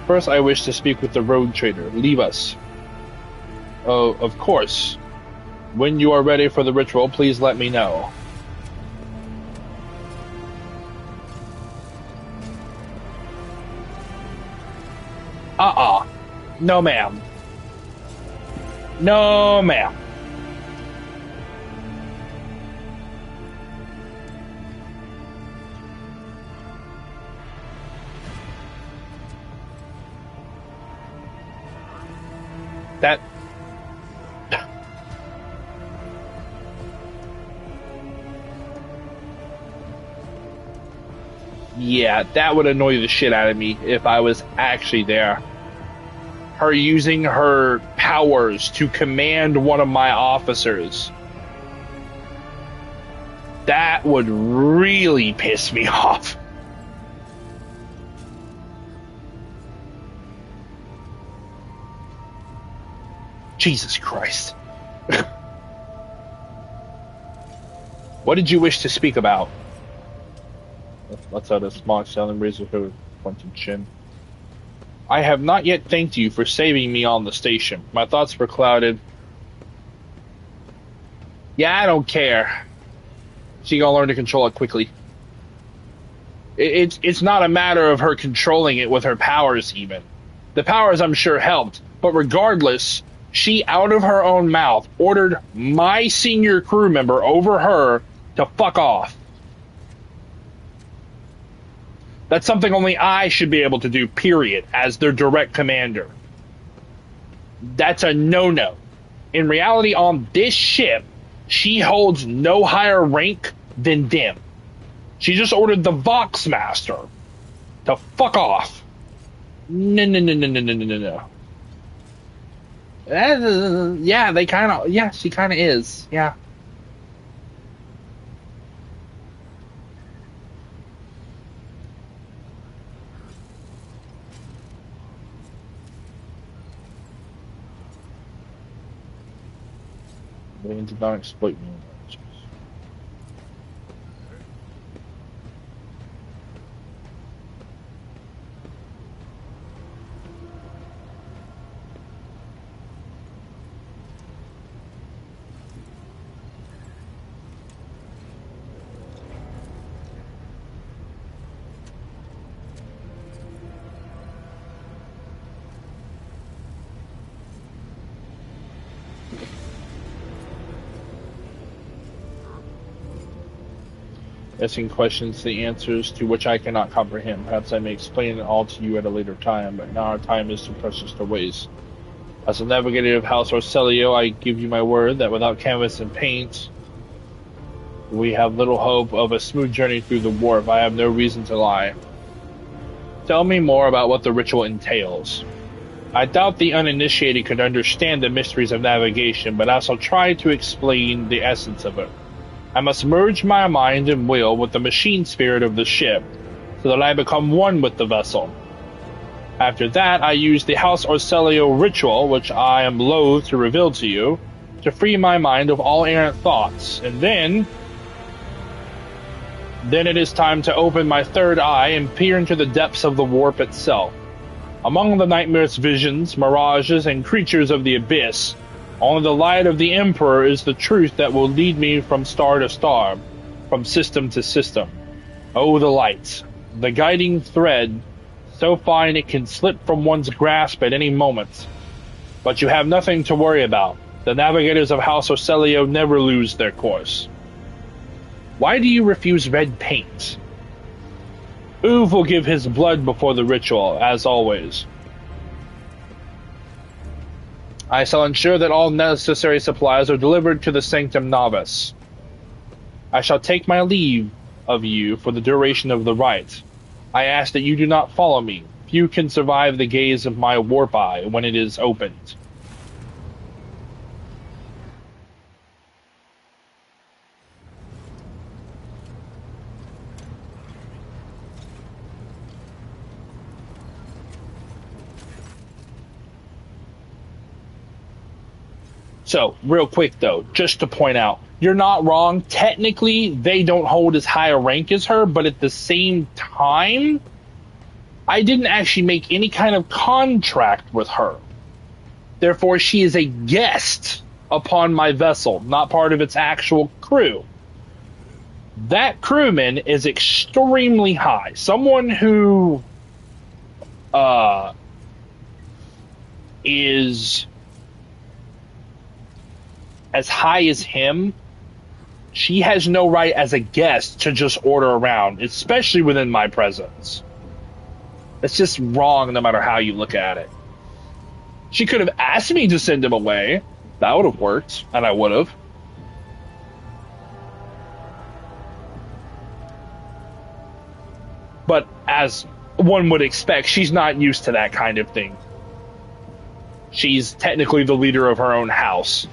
First, I wish to speak with the Rouge Trader. Leave us. Oh, of course. When you are ready for the ritual, please let me know. No, ma'am. No, ma'am. That... Yeah, that would annoy the shit out of me if I was actually there. Her using her powers to command one of my officers. That would really piss me off. Jesus Christ. What did you wish to speak about? Let's out a small selling razor her pointed chin. I have not yet thanked you for saving me on the station. My thoughts were clouded. Yeah, I don't care. She gonna learn to control it quickly. It's not a matter of her controlling it with her powers even. The powers I'm sure helped, but regardless, she out of her own mouth ordered my senior crew member over her to fuck off. That's something only I should be able to do, period, as their direct commander. That's a no-no. In reality, on this ship, she holds no higher rank than them. She just ordered the Vox Master to fuck off. No. Yeah, they kind of... Yeah, she kind of is. Yeah. They did not exploit me. Asking questions, the answers to which I cannot comprehend. Perhaps I may explain it all to you at a later time, but now our time is too precious to waste. As a navigator of House Orcelio, I give you my word that without canvas and paint, we have little hope of a smooth journey through the warp. I have no reason to lie. Tell me more about what the ritual entails. I doubt the uninitiated could understand the mysteries of navigation, but I shall try to explain the essence of it. I must merge my mind and will with the machine spirit of the ship, so that I become one with the vessel. After that, I use the House Orcelio ritual, which I am loath to reveal to you, to free my mind of all errant thoughts, and then it is time to open my third eye and peer into the depths of the warp itself. Among the nightmares, visions, mirages, and creatures of the abyss, only the light of the Emperor is the truth that will lead me from star to star, from system to system. Oh, the light, the guiding thread, so fine it can slip from one's grasp at any moment. But you have nothing to worry about. The navigators of House Orcelio never lose their course. Why do you refuse red paint? Uve will give his blood before the ritual, as always. I shall ensure that all necessary supplies are delivered to the Sanctum Novice. I shall take my leave of you for the duration of the rite. I ask that you do not follow me. Few can survive the gaze of my warp eye when it is opened. So, real quick though, just to point out, you're not wrong. Technically, they don't hold as high a rank as her, but at the same time, I didn't actually make any kind of contract with her. Therefore, she is a guest upon my vessel, not part of its actual crew. That crewman is extremely high. Someone who is as high as him, she has no right as a guest to just order around, especially within my presence. It's just wrong no matter how you look at it. She could have asked me to send him away. That would have worked, and I would have. But as one would expect, she's not used to that kind of thing. She's technically the leader of her own house.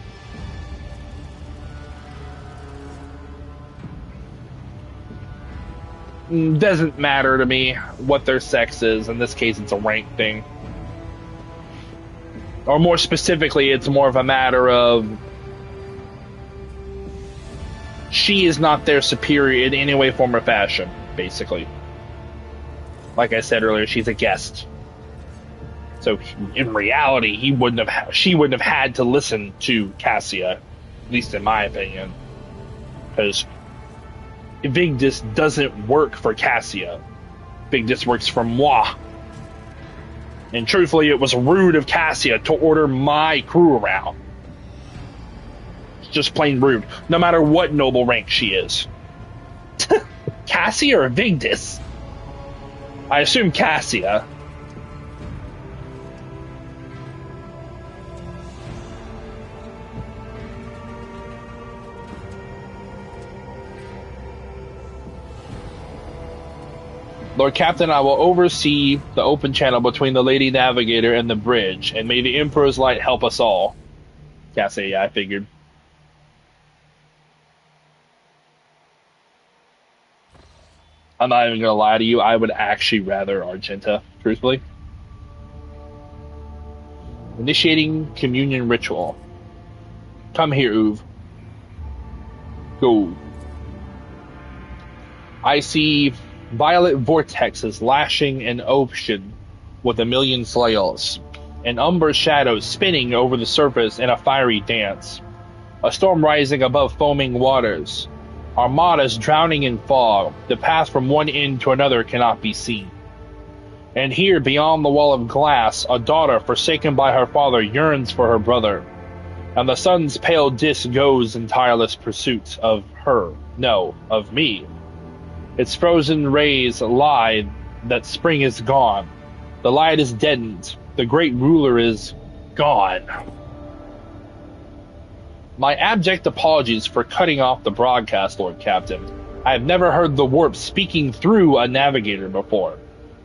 Doesn't matter to me what their sex is. In this case, it's a rank thing. Or more specifically, it's more of a matter of she is not their superior in any way, form, or fashion, basically. Like I said earlier, she's a guest. So in reality, she wouldn't have had to listen to Cassia, at least in my opinion. Because Vigdis doesn't work for Cassia. Vigdis works for moi. And truthfully, it was rude of Cassia to order my crew around. It's just plain rude, no matter what noble rank she is. Cassia or Vigdis? I assume Cassia. Lord Captain, I will oversee the open channel between the Lady Navigator and the bridge, and may the Emperor's light help us all. Cassia, yeah, I figured. I'm not even gonna lie to you, I would actually rather Argenta, truthfully. Initiating communion ritual. Come here, Uve. Go. I see violet vortexes lashing an ocean with a million flails, and umber shadows spinning over the surface in a fiery dance. A storm rising above foaming waters. Armadas drowning in fog. The path from one end to another cannot be seen. And here, beyond the wall of glass, a daughter forsaken by her father yearns for her brother. And the sun's pale disk goes in tireless pursuit of her. No, of me. Its frozen rays lie that spring is gone. The light is deadened. The great ruler is gone. My abject apologies for cutting off the broadcast, Lord Captain. I have never heard the warp speaking through a navigator before.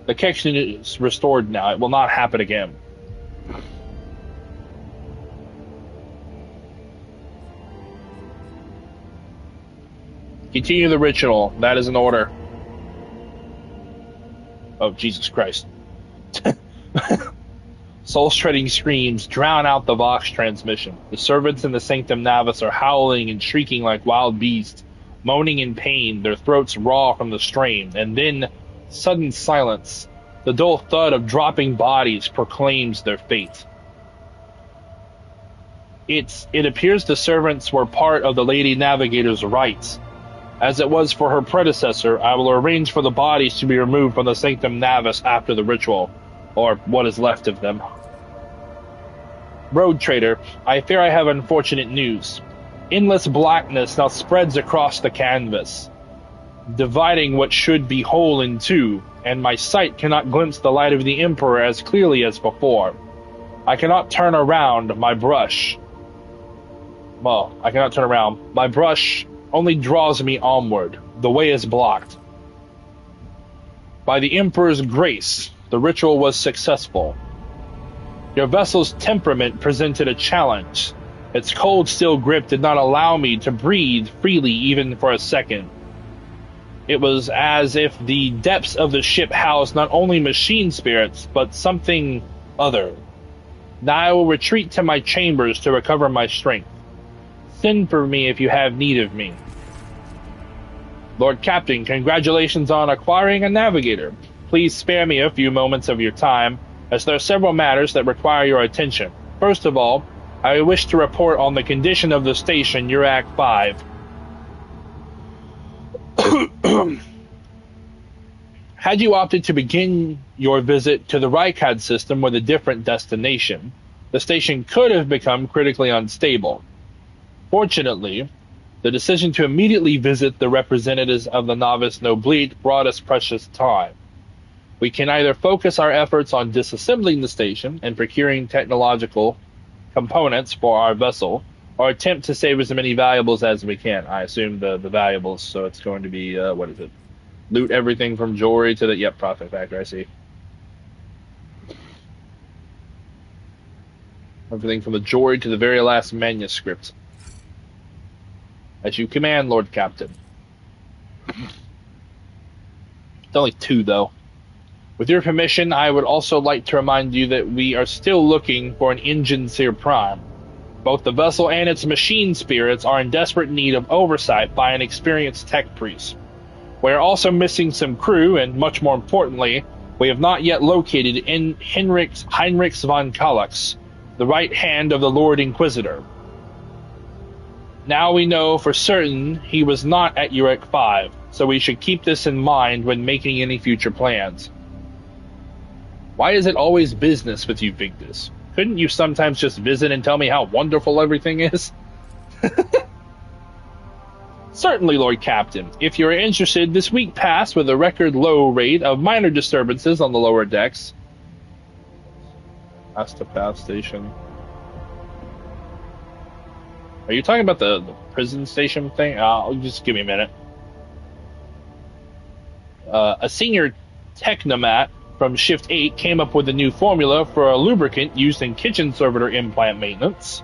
The connection is restored now. It will not happen again. Continue the ritual. That is an order. Oh, Jesus Christ. Soul-shredding screams drown out the Vox transmission. The servants in the Sanctum Navis are howling and shrieking like wild beasts, moaning in pain, their throats raw from the strain, and then sudden silence. The dull thud of dropping bodies proclaims their fate. It appears the servants were part of the Lady Navigator's rites. As it was for her predecessor, I will arrange for the bodies to be removed from the Sanctum Navis after the ritual, or what is left of them. Rouge Trader, I fear I have unfortunate news. Endless blackness now spreads across the canvas, dividing what should be whole in two, and my sight cannot glimpse the light of the Emperor as clearly as before. I cannot turn around my brush. Well, I cannot turn around. My brush only draws me onward. The way is blocked. By the Emperor's grace, the ritual was successful. Your vessel's temperament presented a challenge. Its cold steel grip did not allow me to breathe freely even for a second. It was as if the depths of the ship housed not only machine spirits, but something other. Now I will retreat to my chambers to recover my strength. Send for me if you have need of me. Lord Captain, congratulations on acquiring a navigator. please spare me a few moments of your time, as there are several matters that require your attention. First of all, I wish to report on the condition of the station Urak 5. Had you opted to begin your visit to the Rykad system with a different destination, the station could have become critically unstable. Fortunately, the decision to immediately visit the representatives of the Novice Noblite brought us precious time. We can either focus our efforts on disassembling the station and procuring technological components for our vessel, or attempt to save as many valuables as we can. I assume the valuables, so it's going to be, what is it? Loot everything from jewelry to the... Yep, profit factor, I see. Everything from the jewelry to the very last manuscript. As you command, Lord Captain. It's only 2, though. With your permission, I would also like to remind you that we are still looking for an Engineer Prime. Both the vessel and its machine spirits are in desperate need of oversight by an experienced tech priest. We are also missing some crew, and much more importantly, we have not yet located Heinrichs von Kallax, the right hand of the Lord Inquisitor. Now we know for certain he was not at Urak 5, so we should keep this in mind when making any future plans. Why is it always business with you, Vigdis? Couldn't you sometimes just visit and tell me how wonderful everything is? Certainly, Lord Captain. If you are interested, this week passed with a record low rate of minor disturbances on the lower decks. Astapath Station. Are you talking about the prison station thing? Just give me a minute. A senior technomat from Shift 8 came up with a new formula for a lubricant used in kitchen servitor implant maintenance.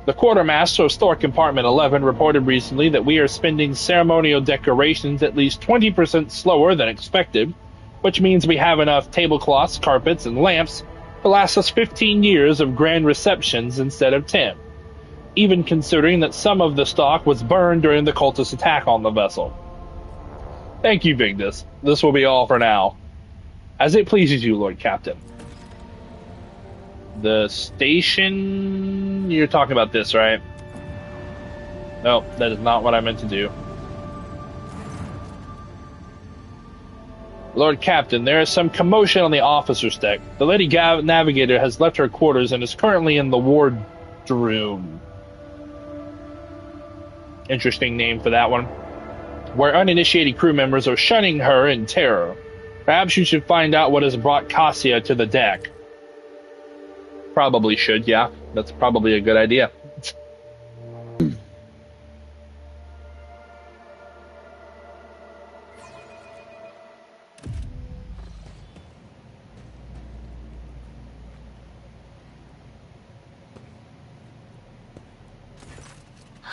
The quartermaster of store compartment 11 reported recently that we are spending ceremonial decorations at least 20% slower than expected, which means we have enough tablecloths, carpets, and lamps to last us 15 years of grand receptions instead of 10, even considering that some of the stock was burned during the cultist attack on the vessel. Thank you, Vigdis. This will be all for now. As it pleases you, Lord Captain. The station... You're talking about this, right? No, that is not what I meant to do. Lord Captain, there is some commotion on the officer's deck. The Lady Navigator has left her quarters and is currently in the wardroom. Interesting name for that one. Where uninitiated crew members are shunning her in terror. Perhaps you should find out what has brought Cassia to the deck. Probably should, yeah. That's probably a good idea.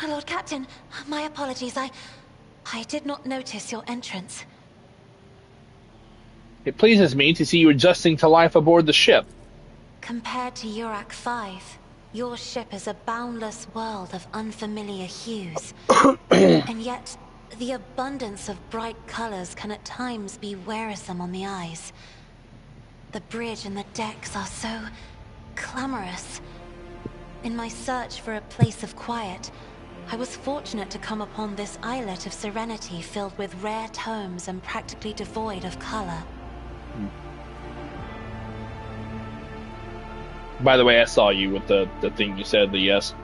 Lord Captain, my apologies. I did not notice your entrance. It pleases me to see you adjusting to life aboard the ship. Compared to Urak 5, your ship is a boundless world of unfamiliar hues. And yet, the abundance of bright colors can at times be wearisome on the eyes. The bridge and the decks are so clamorous. In my search for a place of quiet, I was fortunate to come upon this islet of serenity filled with rare tomes and practically devoid of color. By the way, I saw you with the thing you said, the yes.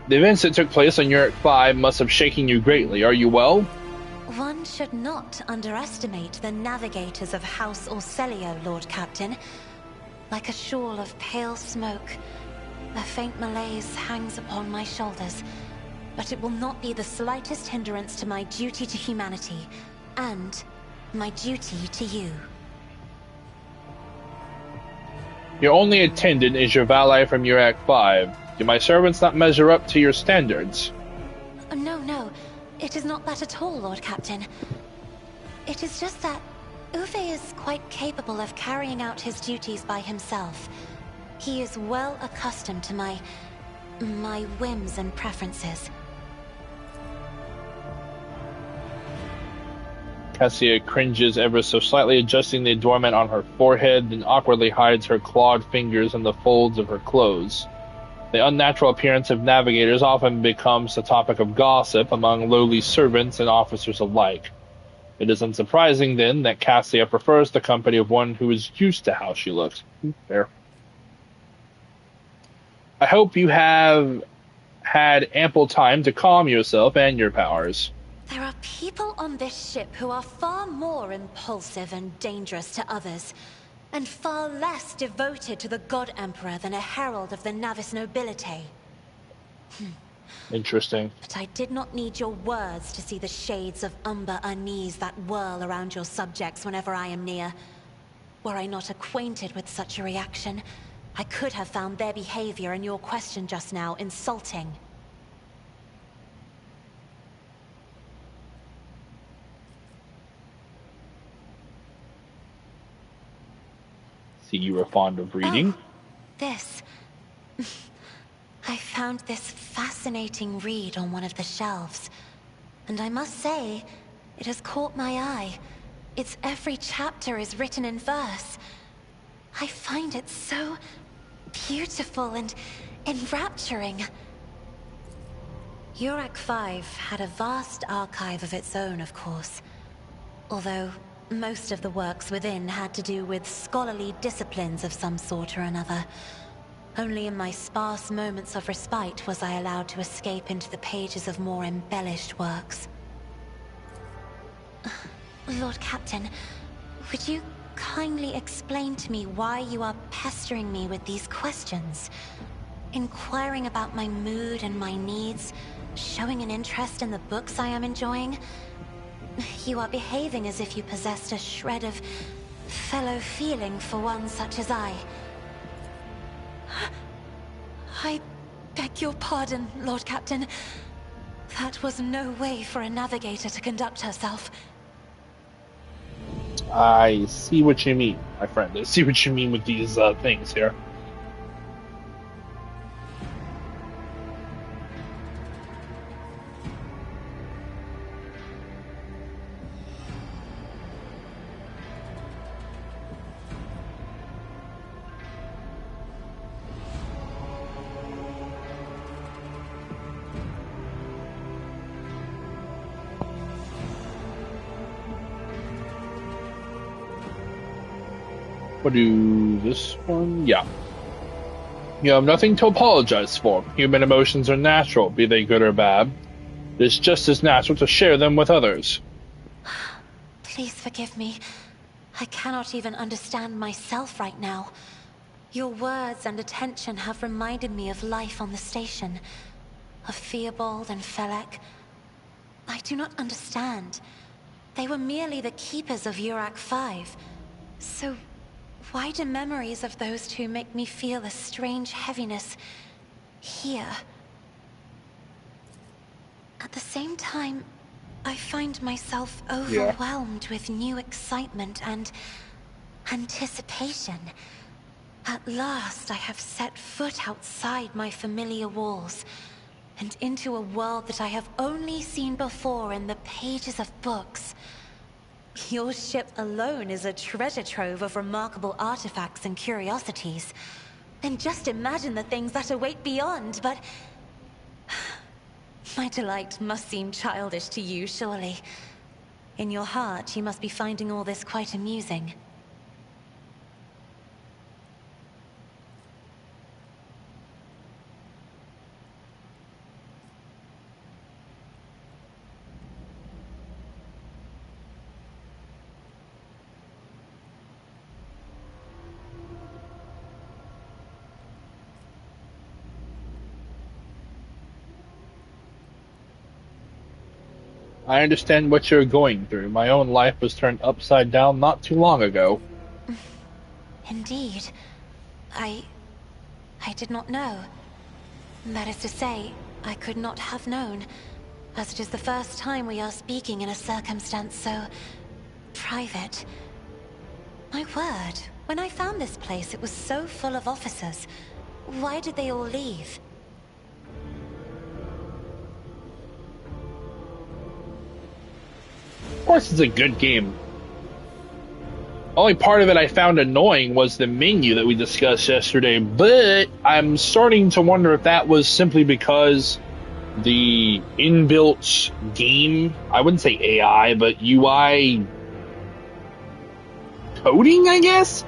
The events that took place on Urak 5 must have shaken you greatly. Are you well? One should not underestimate the navigators of House Orselio, Lord Captain. Like a shawl of pale smoke, a faint malaise hangs upon my shoulders, but it will not be the slightest hindrance to my duty to humanity, and my duty to you. Your only attendant is your valet from Urak 5. Do my servants not measure up to your standards? No. It is not that at all, Lord Captain. It is just that Uwe is quite capable of carrying out his duties by himself. He is well accustomed to my whims and preferences. Cassia cringes ever so slightly, adjusting the adornment on her forehead, then awkwardly hides her clawed fingers in the folds of her clothes. The unnatural appearance of navigators often becomes the topic of gossip among lowly servants and officers alike. It is unsurprising, then, that Cassia prefers the company of one who is used to how she looks. Fair. I hope you have had ample time to calm yourself and your powers. There are people on this ship who are far more impulsive and dangerous to others, and far less devoted to the God Emperor than a herald of the Navis nobility. Interesting. But I did not need your words to see the shades of umber unease that whirl around your subjects whenever I am near. Were I not acquainted with such a reaction, I could have found their behavior and your question just now insulting. See, you were fond of reading. Oh, this. I found this fascinating read on one of the shelves. And I must say, it has caught my eye. Its every chapter is written in verse. I find it so beautiful and enrapturing. Urak 5 had a vast archive of its own, of course. Although most of the works within had to do with scholarly disciplines of some sort or another. Only in my sparse moments of respite was I allowed to escape into the pages of more embellished works. Lord Captain, would you kindly explain to me why you are pestering me with these questions? Inquiring about my mood and my needs, showing an interest in the books I am enjoying? You are behaving as if you possessed a shred of fellow feeling for one such as I. I beg your pardon, Lord Captain. That was no way for a navigator to conduct herself. I see what you mean, my friend. I see what you mean with these things here. What do this one? Yeah. You have nothing to apologize for. Human emotions are natural, be they good or bad. It is just as natural to share them with others. Please forgive me. I cannot even understand myself right now. Your words and attention have reminded me of life on the station. Of Theobald and Felek. I do not understand. They were merely the keepers of Urak 5. So why do memories of those two make me feel a strange heaviness here? At the same time, I find myself overwhelmed with new excitement and anticipation. At last, I have set foot outside my familiar walls and into a world that I have only seen before in the pages of books. Your ship alone is a treasure trove of remarkable artifacts and curiosities. And just imagine the things that await beyond, but my delight must seem childish to you, surely. In your heart, you must be finding all this quite amusing. I understand what you're going through. My own life was turned upside down not too long ago. Indeed. I did not know. That is to say, I could not have known, as it is the first time we are speaking in a circumstance so private. My word, when I found this place, it was so full of officers. Why did they all leave? course, it's a good game. Only part of it I found annoying was the menu that we discussed yesterday, but I'm starting to wonder if that was simply because the inbuilt game, I wouldn't say AI, but UI coding, I guess,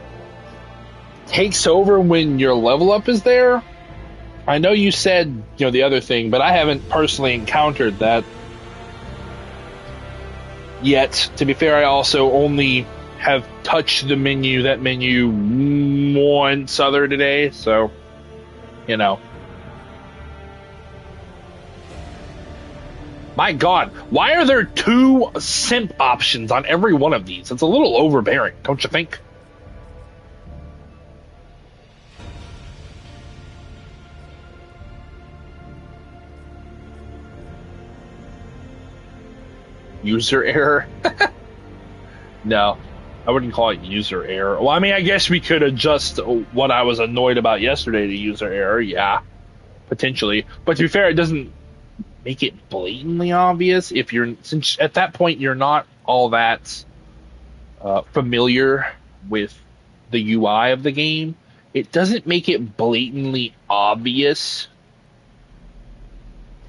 takes over when your level up is there. I know you said, the other thing, but I haven't personally encountered that yet. To be fair, I also only have touched that menu once other today, so, My God, why are there 2 simp options on every one of these? It's a little overbearing, don't you think? User error? No, I wouldn't call it user error. Well, I mean, I guess we could adjust what I was annoyed about yesterday to user error, yeah, potentially. But to be fair, it doesn't make it blatantly obvious since at that point you're not all that familiar with the UI of the game. It doesn't make it blatantly obvious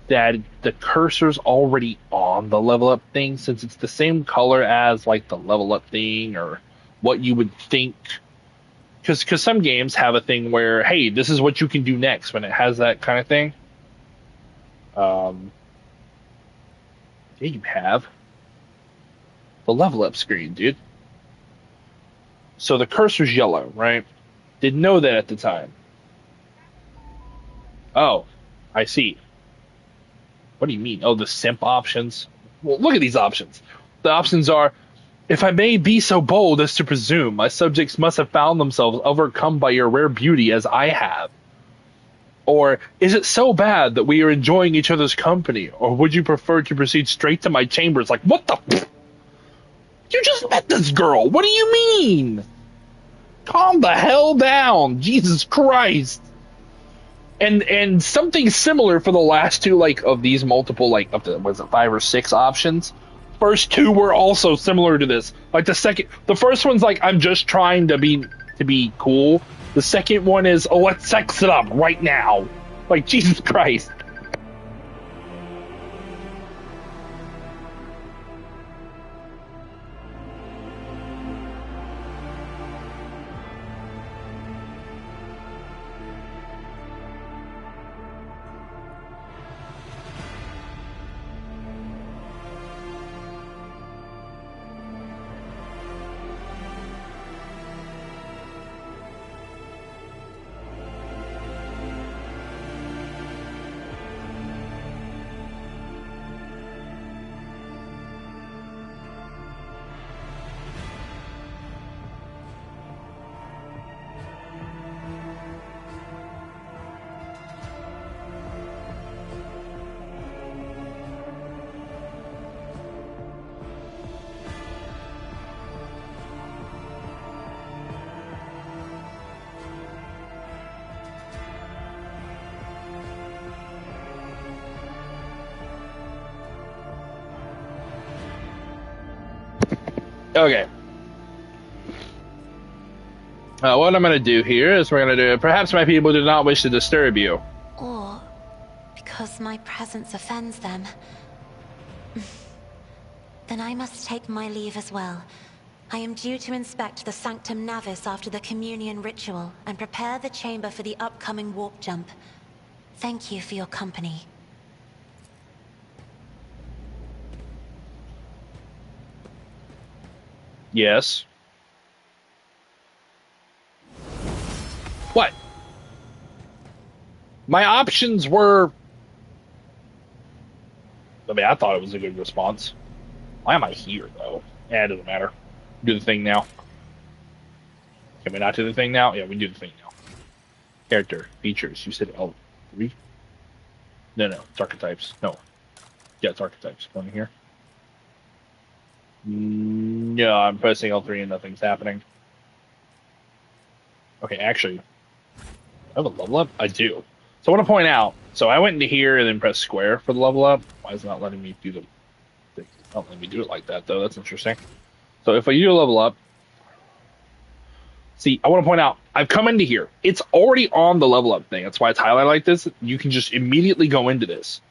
that the cursor's already on the level up thing, since it's the same color as like the level up thing or what you would think. Because some games have a thing where, hey, this is what you can do next when it has that kind of thing. Yeah, you have the level up screen, dude. So the cursor's yellow, right? Didn't know that at the time. Oh, I see. What do you mean? Oh, the simp options? Well, look at these options. The options are, if I may be so bold as to presume, my subjects must have found themselves overcome by your rare beauty as I have. Or, is it so bad that we are enjoying each other's company? Or would you prefer to proceed straight to my chambers? Like, what the? You just met this girl. What do you mean? Calm the hell down. Jesus Christ. And something similar for the last 2, of these multiple, up to, 5 or 6 options. First 2 were also similar to this. The first one's I'm just trying to be cool. The second one is, oh, let's sex it up right now. Jesus Christ. Okay. What I'm going to do here is we're going to do... Perhaps my people do not wish to disturb you. Or because my presence offends them. Then I must take my leave as well. I am due to inspect the Sanctum Navis after the communion ritual and prepare the chamber for the upcoming warp jump. Thank you for your company. Yes. What? My options were... I mean, I thought it was a good response. Why am I here, though? Yeah, it doesn't matter. Do the thing now. Can we not do the thing now? Yeah, we do the thing now. Character, features. You said L3? No, it's archetypes. No. Yeah, it's archetypes. Going in here. No, I'm pressing L3 and nothing's happening. Okay, actually, I have a level up? I do. So I want to point out, so I went into here and then pressed square for the level up. Why is it not letting me do the thing? Don't let me do it like that, though. That's interesting. So if I do level up, see, I want to point out, I've come into here. It's already on the level up thing. That's why it's highlighted like this. You can just immediately go into this.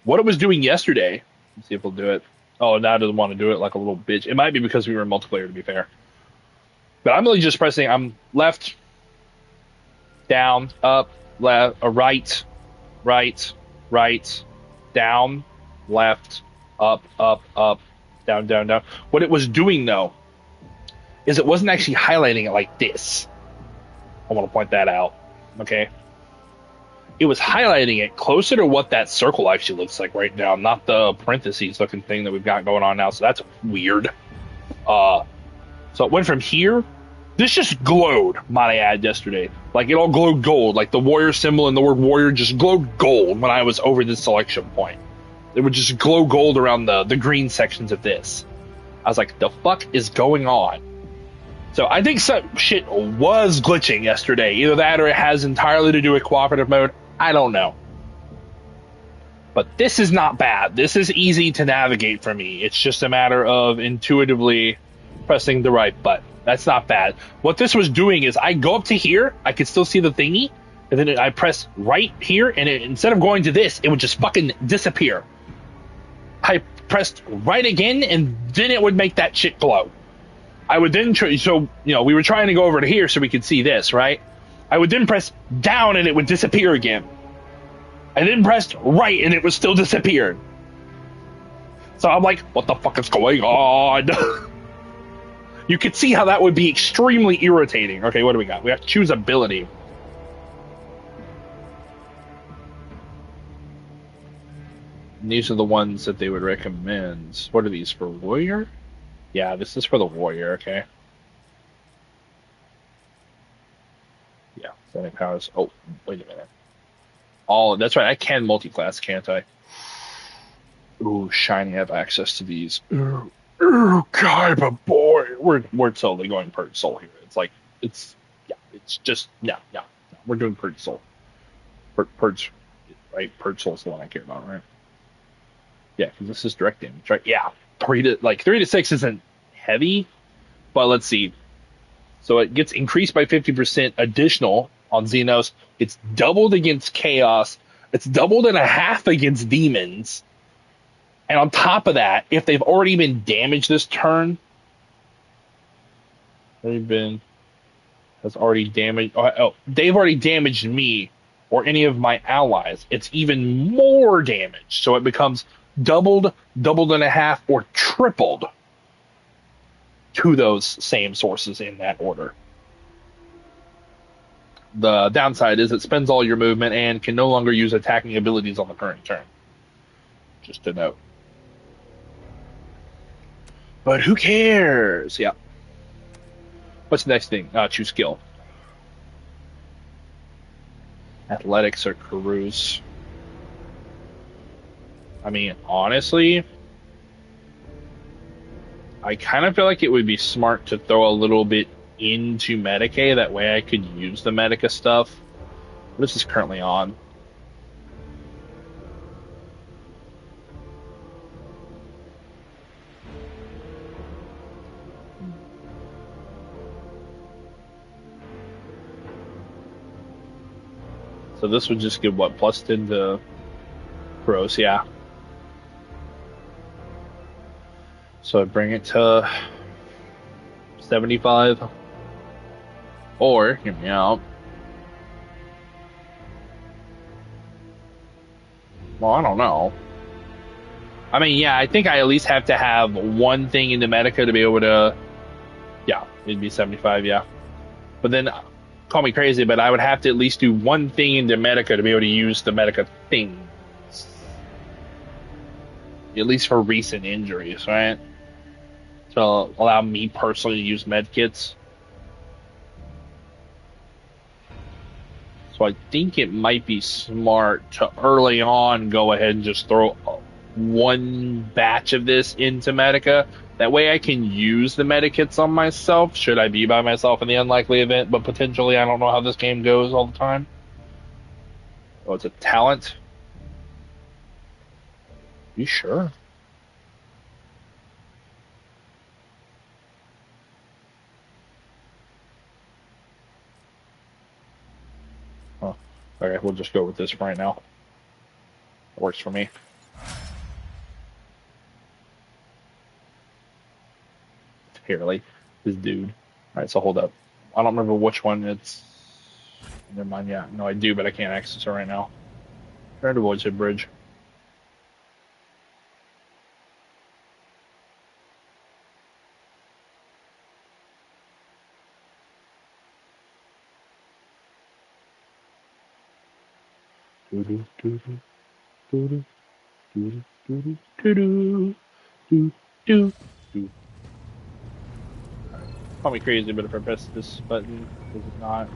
What it was doing yesterday, let's see if we'll do it. Oh, now it doesn't want to do it like a little bitch. It might be because we were in multiplayer, to be fair. But I'm really just pressing, I'm left, down, up, left, right, right, right, down, left, up, down, down, down. What it was doing, though, is it wasn't actually highlighting it like this. I want to point that out, okay? It was highlighting it closer to what that circle actually looks like right now, not the parentheses looking thing that we've got going on now, so that's weird. So it went from here. This just glowed, might I add, yesterday. Like, it all glowed gold. Like, the warrior symbol and the word warrior just glowed gold when I was over this selection point. It would just glow gold around the green sections of this. I was like, the fuck is going on? So I think some shit was glitching yesterday. Either that or it has entirely to do with cooperative mode. I don't know. But this is not bad. This is easy to navigate for me. It's just a matter of intuitively pressing the right button. That's not bad. What this was doing is I go up to here, I could still see the thingy, and then I press right here, and instead of going to this, it would just fucking disappear. I pressed right again, and then it would make that shit glow. I would then try, so, you know, we were trying to go over to here so we could see this, right? I would then press down, and it would disappear again. I then pressed right, and it was still disappeared. So I'm like, what the fuck is going on? You could see how that would be extremely irritating. Okay, what do we got? We have to choose ability. And these are the ones that they would recommend. What are these, for warrior? Yeah, this is for the warrior, okay. Yeah, setting powers. Oh, wait a minute. Oh, that's right, I can multi-class, can't I? Ooh, shiny, I have access to these. Ooh, God, but boy, we're totally going purge soul here. It's like, it's just, no. We're doing purge soul. Purge, right? Purge soul's the one I care about, right? Yeah, because this is direct damage, right? Yeah, 3 to 6 isn't heavy, but let's see. So it gets increased by 50% additional on Xenos. It's doubled against Chaos. It's doubled and a half against Demons. And on top of that, if they've already been damaged this turn, they've already damaged me or any of my allies, it's even more damage. So it becomes doubled and a half, or tripled to those same sources in that order. The downside is it spends all your movement and can no longer use attacking abilities on the current turn. Just to note. But who cares? Yeah. What's the next thing? Choose skill. Athletics or Carouse. I mean, honestly, I kind of feel like it would be smart to throw a little bit into Medicae. That way I could use the Medica stuff. What is this currently on? So this would just give what? Plus 10 to gross, yeah. So I'd bring it to 75. Or, hear me out. Well, I don't know. I mean, yeah, I think I at least have to have one thing in the Medica to be able to... Yeah, it'd be 75, yeah. But then, call me crazy, but I would have to at least do one thing in the Medica to be able to use the Medica things. At least for recent injuries, right? To allow me personally to use medkits. So I think it might be smart to early on go ahead and just throw one batch of this into Medica. That way I can use the medikits on myself, should I be by myself in the unlikely event, but potentially I don't know how this game goes all the time. Oh, it's a talent? You sure? Huh. Okay, we'll just go with this for right now. It works for me. Apparently, this dude. Alright, so hold up. I don't remember which one it's. Never mind, yeah. No, I do, but I can't access it right now. Trying to avoid bridge. Call me crazy, but if I press this button, does it not?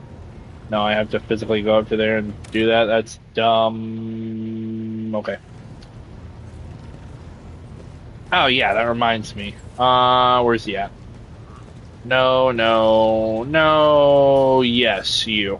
No, I have to physically go up to there and do that. That's dumb. Okay. Oh yeah, that reminds me. Where's he at? No, no, no. Yes, you.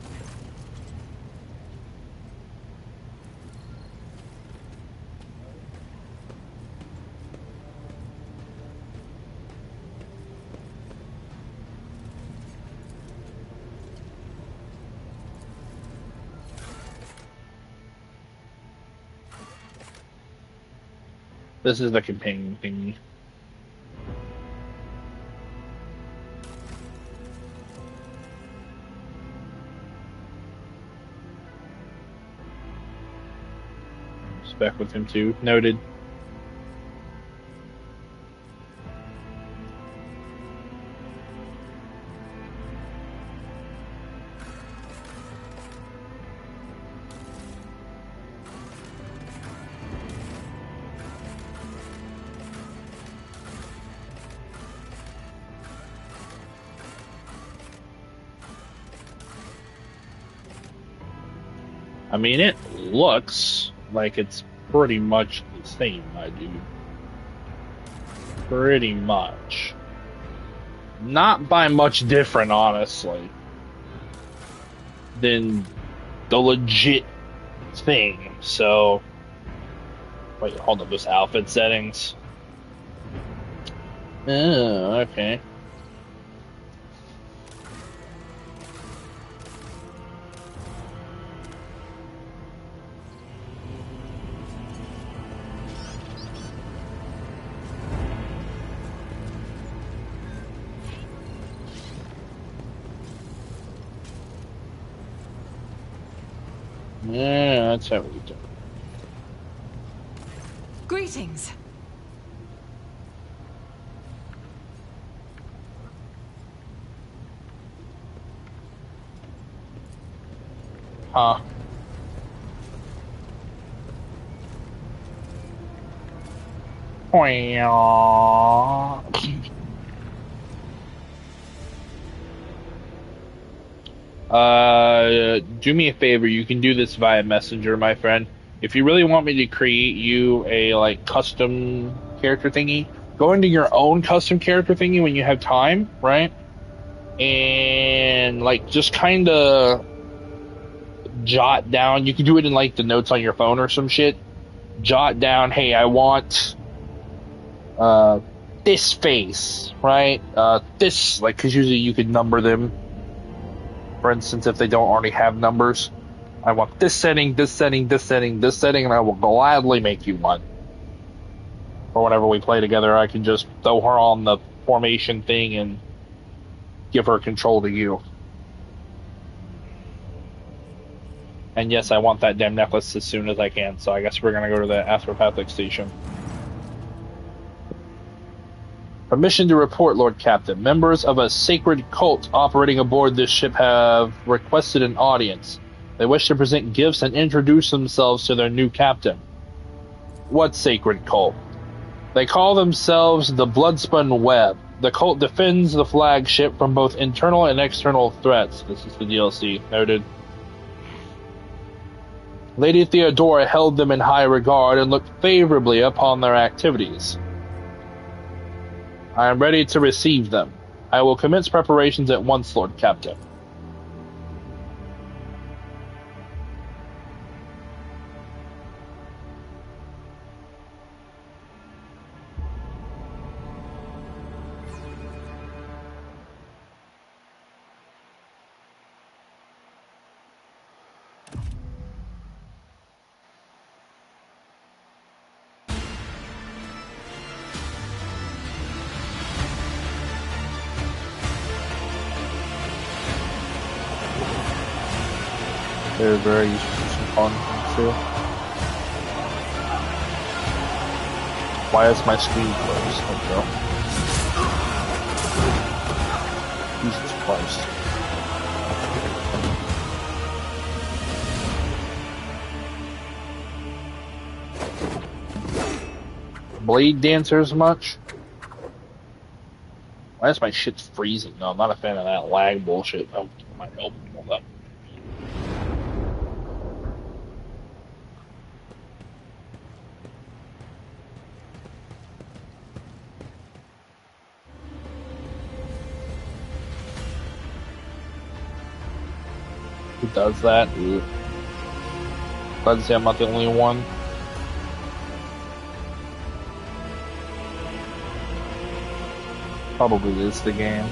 This is the companion thingy. Spec with him too. Noted. I mean, it looks like it's pretty much the same, my dude. Pretty much. Not by much different, honestly, than the legit thing. So, wait, hold up, this outfit settings. Oh, okay. Yeah, that's how we do it. Greetings. Huh. Do me a favor. You can do this via Messenger, my friend. If you really want me to create you a like custom character thingy, go into your own custom character thingy when you have time, right? And like just kind of jot down. You can do it in like the notes on your phone or some shit. Jot down, hey, I want this face, right? This, like, because usually you could number them. For instance, if they don't already have numbers, I want this setting, this setting, this setting, this setting, and I will gladly make you one. Or whenever we play together, I can just throw her on the formation thing and give her control to you. And yes, I want that damn necklace as soon as I can, so I guess we're gonna go to the Astropathic station. Permission to report, Lord Captain. Members of a sacred cult operating aboard this ship have requested an audience. They wish to present gifts and introduce themselves to their new captain. What sacred cult? They call themselves the Bloodspun Web. The cult defends the flagship from both internal and external threats. This is the DLC. Noted. Lady Theodora held them in high regard and looked favorably upon their activities. I am ready to receive them. I will commence preparations at once, Lord Captain. They're very useful for some content too. Why is my screen closed? Oh, no. Jesus Christ. Blade dancers much? Why is my shit freezing? No, I'm not a fan of that lag bullshit. Oh, my help. Hold up. Who does that? Ooh. Glad to say I'm not the only one. Probably is the game.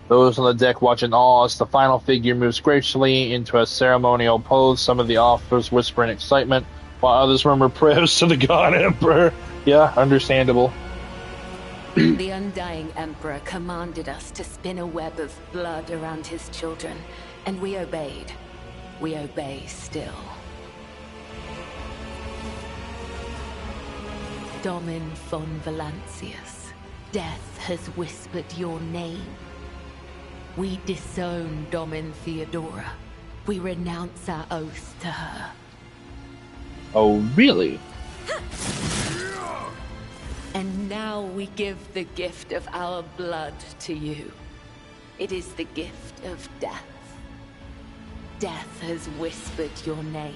Those on the deck watch in awe as the final figure moves gracefully into a ceremonial pose. Some of the officers whisper in excitement, while others murmur prayers to the God Emperor. Yeah, understandable. The Undying Emperor commanded us to spin a web of blood around his children, and we obeyed. We obey still. Domin von Valancius, death has whispered your name. We disown Domin Theodora. We renounce our oath to her. Oh, really? And now we give the gift of our blood to you. It is the gift of death. Death has whispered your name.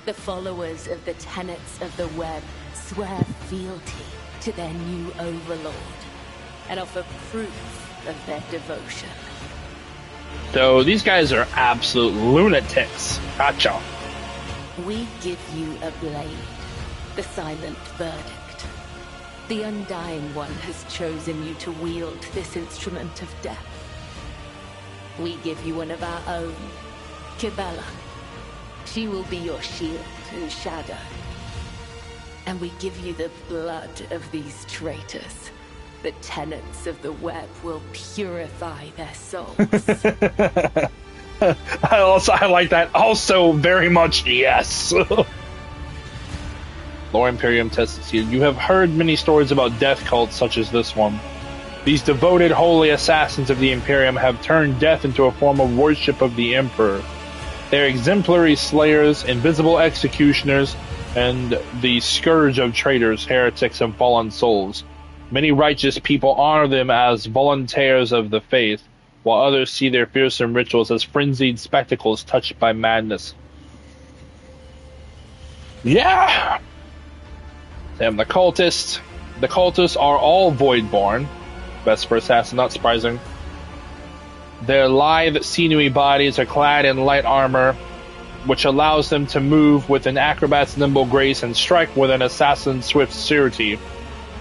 The followers of the tenets of the web swear fealty to their new overlord and offer proof of their devotion. So these guys are absolute lunatics. Gotcha. We give you a blade, the silent verdict. The Undying One has chosen you to wield this instrument of death. We give you one of our own, Kibella. She will be your shield and shadow. And we give you the blood of these traitors. The tenets of the web will purify their souls. I like that. Also, very much yes. Lore Imperium tests you. You have heard many stories about death cults such as this one. These devoted holy assassins of the Imperium have turned death into a form of worship of the Emperor. They're exemplary slayers, invisible executioners, and the scourge of traitors, heretics, and fallen souls. Many righteous people honor them as volunteers of the faith, while others see their fearsome rituals as frenzied spectacles touched by madness. Yeah! Damn, the cultists. The cultists are all Voidborn. Best for assassin, not surprising. Their lithe, sinewy bodies are clad in light armor, which allows them to move with an acrobat's nimble grace and strike with an assassin's swift certainty.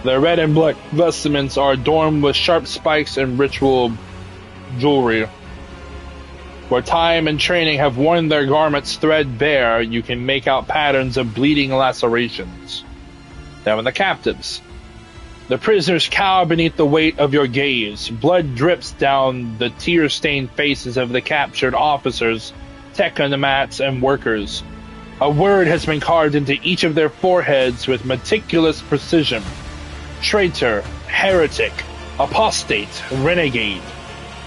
Their red and black vestments are adorned with sharp spikes and ritual jewelry. Where time and training have worn their garments threadbare, you can make out patterns of bleeding lacerations. Now in the captives. The prisoners cower beneath the weight of your gaze. Blood drips down the tear-stained faces of the captured officers, technomats, and workers. A word has been carved into each of their foreheads with meticulous precision. Traitor, heretic, apostate, renegade.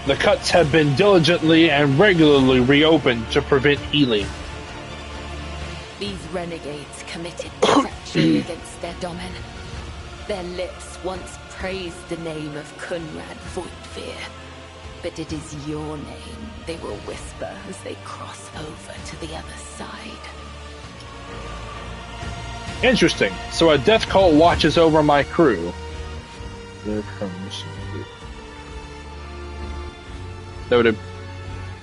The cuts have been diligently and regularly reopened to prevent healing. These renegades committed treachery against their domin. Their lips once praised the name of Kunrad Voidfear, but it is your name they will whisper as they cross over to the other side. Interesting. So a death cult watches over my crew. Noted.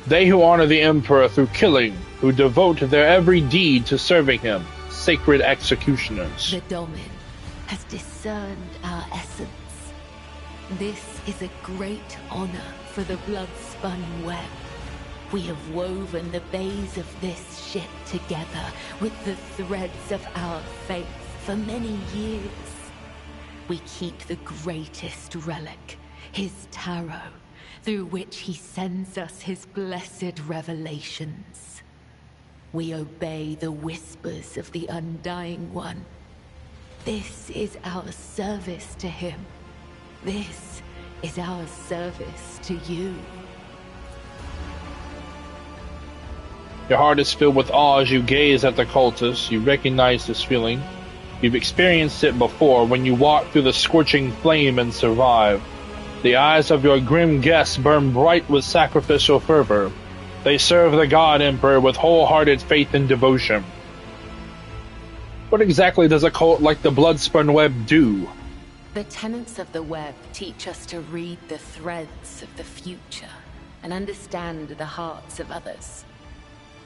They who honor the Emperor through killing, who devote their every deed to serving him, sacred executioners. The Domin has discerned our essence. This is a great honor for the blood-spun web. We have woven the bays of this ship together with the threads of our faith for many years. We keep the greatest relic, his tarot, through which he sends us his blessed revelations. We obey the whispers of the Undying One. This is our service to him. This is our service to you. Your heart is filled with awe as you gaze at the cultists. You recognize this feeling. You've experienced it before when you walk through the scorching flame and survive. The eyes of your grim guests burn bright with sacrificial fervor. They serve the God Emperor with wholehearted faith and devotion. What exactly does a cult like the Bloodspun Web do? The tenets of the web teach us to read the threads of the future and understand the hearts of others.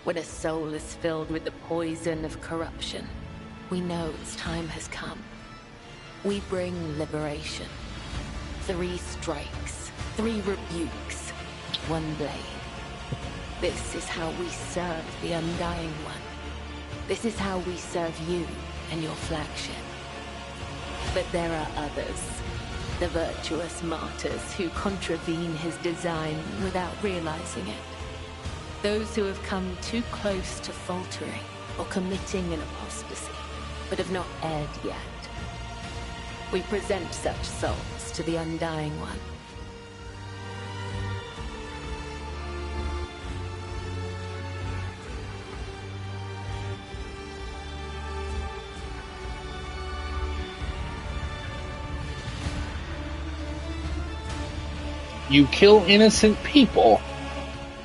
When a soul is filled with the poison of corruption, we know its time has come. We bring liberation. 3 strikes, 3 rebukes, 1 blade. This is how we serve the Undying One. This is how we serve you and your flagship. But there are others, the virtuous martyrs who contravene his design without realizing it. Those who have come too close to faltering or committing an apostasy, but have not erred yet. We present such souls to the Undying One. You kill innocent people.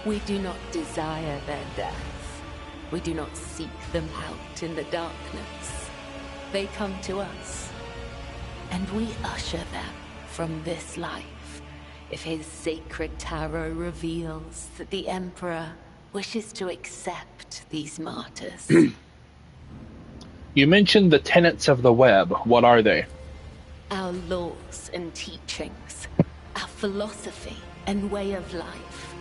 We do not desire their death. We do not seek them out in the darkness. They come to us, and we usher them from this life, if his sacred tarot reveals that the Emperor wishes to accept these martyrs. You mentioned the tenets of the web. What are they? Our laws and teachings, our philosophy and way of life,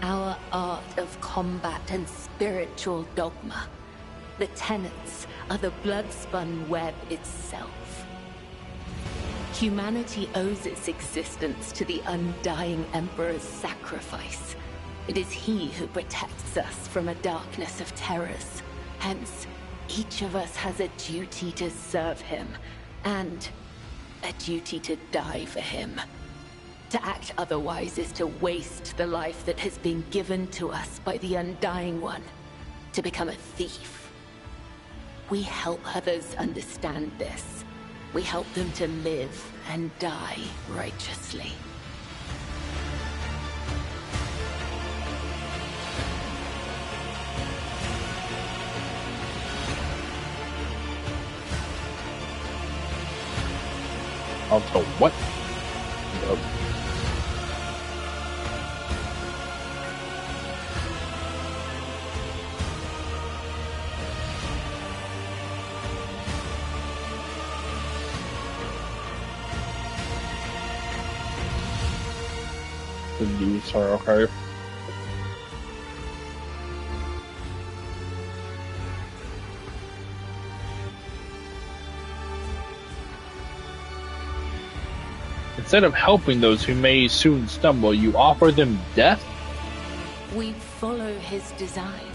our art of combat and spiritual dogma. The tenets are the blood-spun web itself. Humanity owes its existence to the Undying Emperor's sacrifice. It is he who protects us from a darkness of terrors. Hence, each of us has a duty to serve him, and a duty to die for him. To act otherwise is to waste the life that has been given to us by the Undying One, to become a thief. We help others understand this. We help them to live and die righteously. Also, what? The news are okay. Instead of helping those who may soon stumble, you offer them death? We follow his design.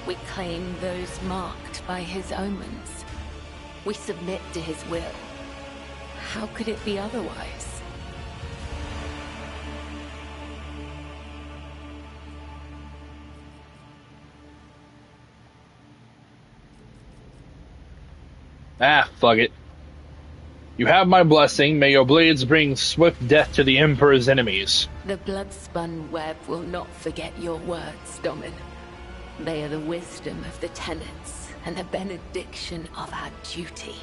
We claim those marked by his omens. We submit to his will. How could it be otherwise? Ah, fuck it. You have my blessing. May your blades bring swift death to the Emperor's enemies. The blood-spun web will not forget your words, Domin. They are the wisdom of the tenets and the benediction of our duty.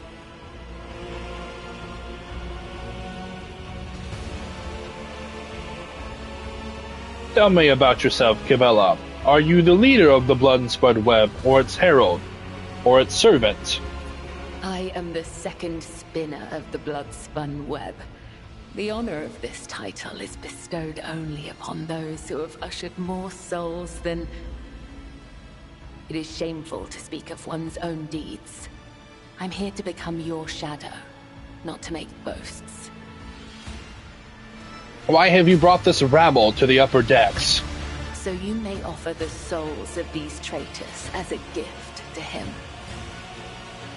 Tell me about yourself, Kibella. Are you the leader of the Blood-spun Web, or its herald, or its servant? I am the second spinner of the blood-spun web. The honor of this title is bestowed only upon those who have ushered more souls than... It is shameful to speak of one's own deeds. I'm here to become your shadow, not to make boasts. Why have you brought this rabble to the upper decks? So you may offer the souls of these traitors as a gift to him.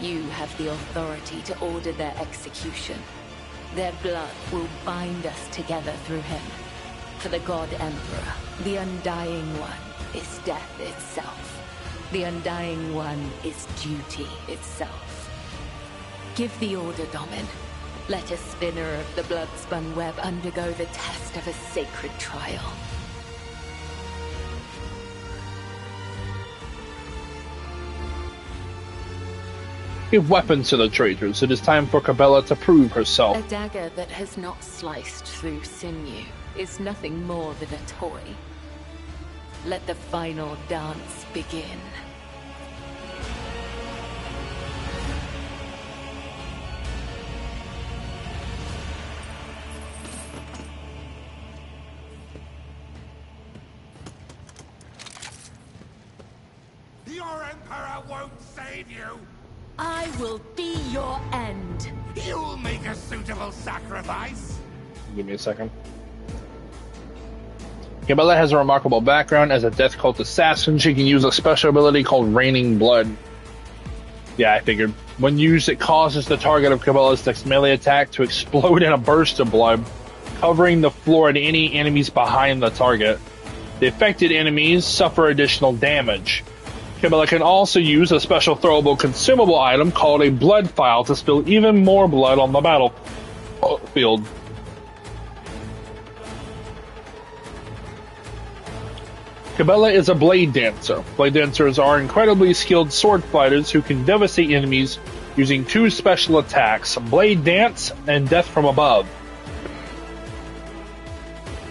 You have the authority to order their execution. Their blood will bind us together through him. For the God Emperor, the Undying One is death itself. The Undying One is duty itself. Give the order, Domin. Let a spinner of the blood-spun web undergo the test of a sacred trial. Give weapons to the traitors. It is time for Cabela to prove herself. A dagger that has not sliced through sinew is nothing more than a toy. Let the final dance begin. Your Emperor won't save you! I will be your end. You'll make a suitable sacrifice! Give me a second. Cabela has a remarkable background as a death cult assassin. She can use a special ability called Raining Blood. Yeah, I figured. When used, it causes the target of Cabela's next melee attack to explode in a burst of blood, covering the floor and any enemies behind the target. The affected enemies suffer additional damage. Cabela can also use a special throwable consumable item called a blood file to spill even more blood on the battlefield. Cabela is a blade dancer. Blade dancers are incredibly skilled sword fighters who can devastate enemies using two special attacks, Blade Dance and Death from Above.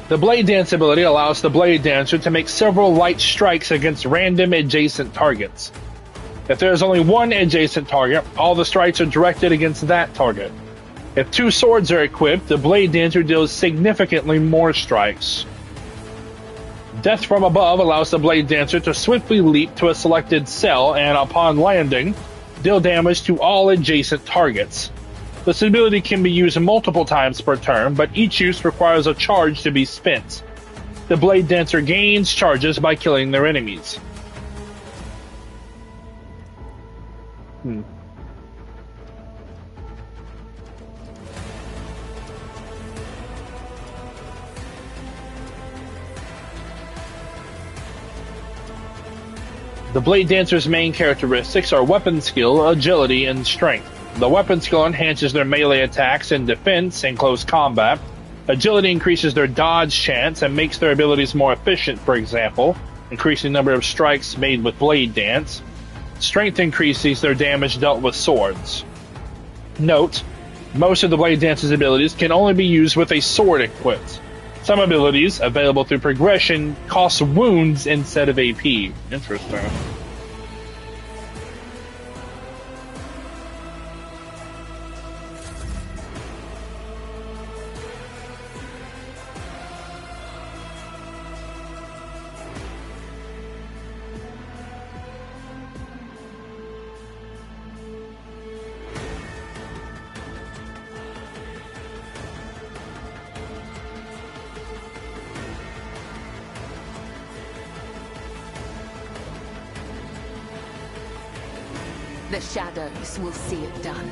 The Blade Dance ability allows the Blade Dancer to make several light strikes against random adjacent targets. If there is only one adjacent target, all the strikes are directed against that target. If two swords are equipped, the Blade Dancer deals significantly more strikes. Death from Above allows the Blade Dancer to swiftly leap to a selected cell and, upon landing, deal damage to all adjacent targets. This ability can be used multiple times per turn, but each use requires a charge to be spent. The Blade Dancer gains charges by killing their enemies. The Blade Dancer's main characteristics are weapon skill, agility, and strength. The weapon skill enhances their melee attacks and defense in close combat. Agility increases their dodge chance and makes their abilities more efficient, for example, increasing the number of strikes made with Blade Dance. Strength increases their damage dealt with swords. Note, most of the Blade Dance's abilities can only be used with a sword equipped. Some abilities, available through progression, cost wounds instead of AP. Interesting. The shadows will see it done.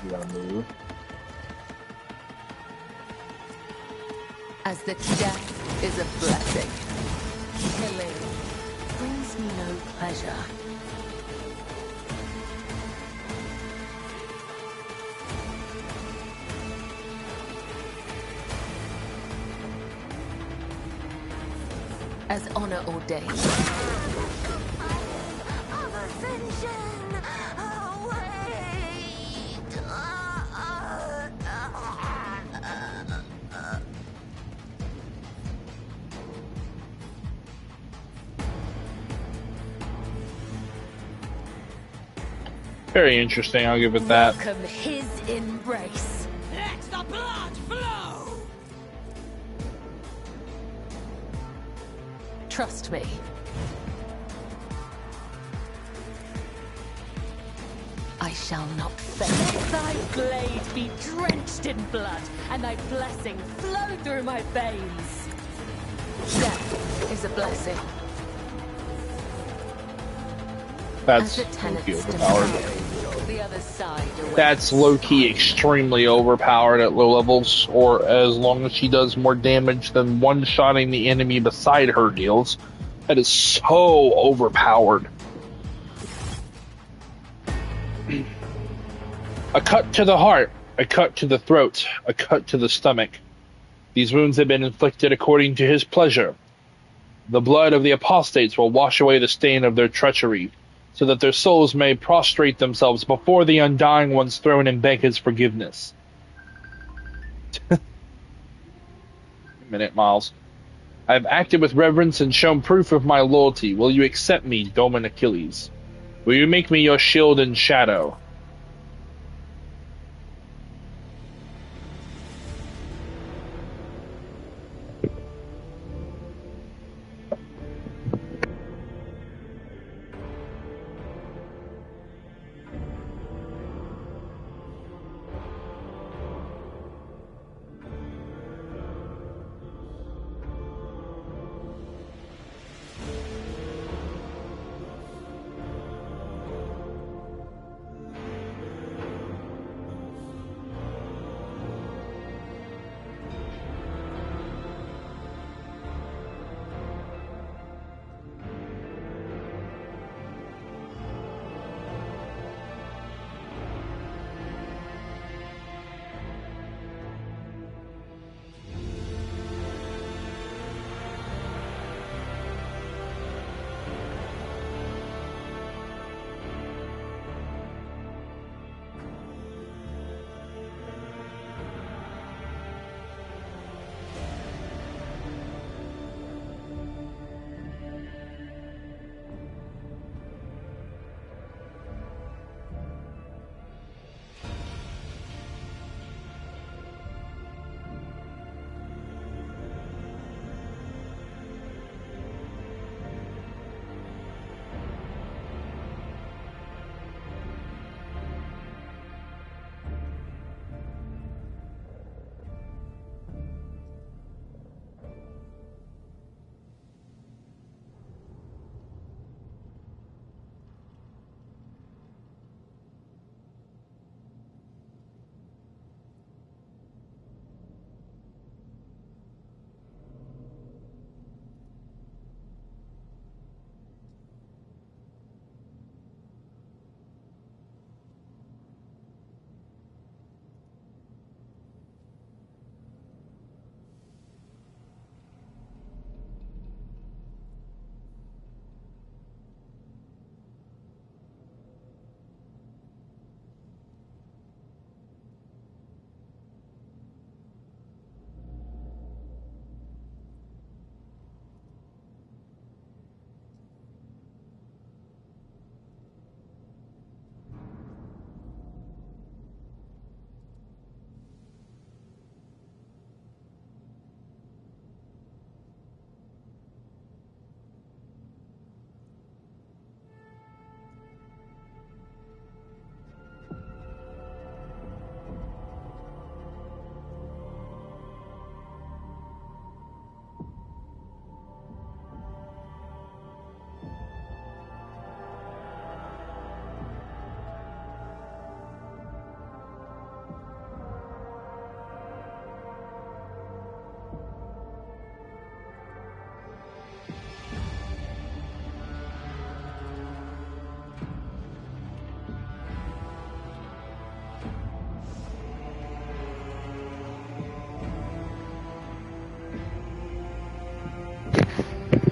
You gotta move. As the death is a blessing, killing brings me no pleasure. As honor ordained. Very interesting, I'll give it that. Welcome his embrace. Let the blood flow! Trust me. shall not fail. Let thy blade be drenched in blood, and thy blessing flow through my veins. Death is a blessing. That's As the tenants low-key overpowered. demand, the other side awaits. That's low-key extremely overpowered at low levels, or as long as she does more damage than one-shotting the enemy beside her deals. That is so overpowered. A cut to the heart, a cut to the throat, a cut to the stomach. These wounds have been inflicted according to his pleasure. The blood of the apostates will wash away the stain of their treachery, so that their souls may prostrate themselves before the Undying One's throne and beg his forgiveness. A minute, Miles. I have acted with reverence and shown proof of my loyalty. Will you accept me, Doman Achilles? Will you make me your shield and shadow?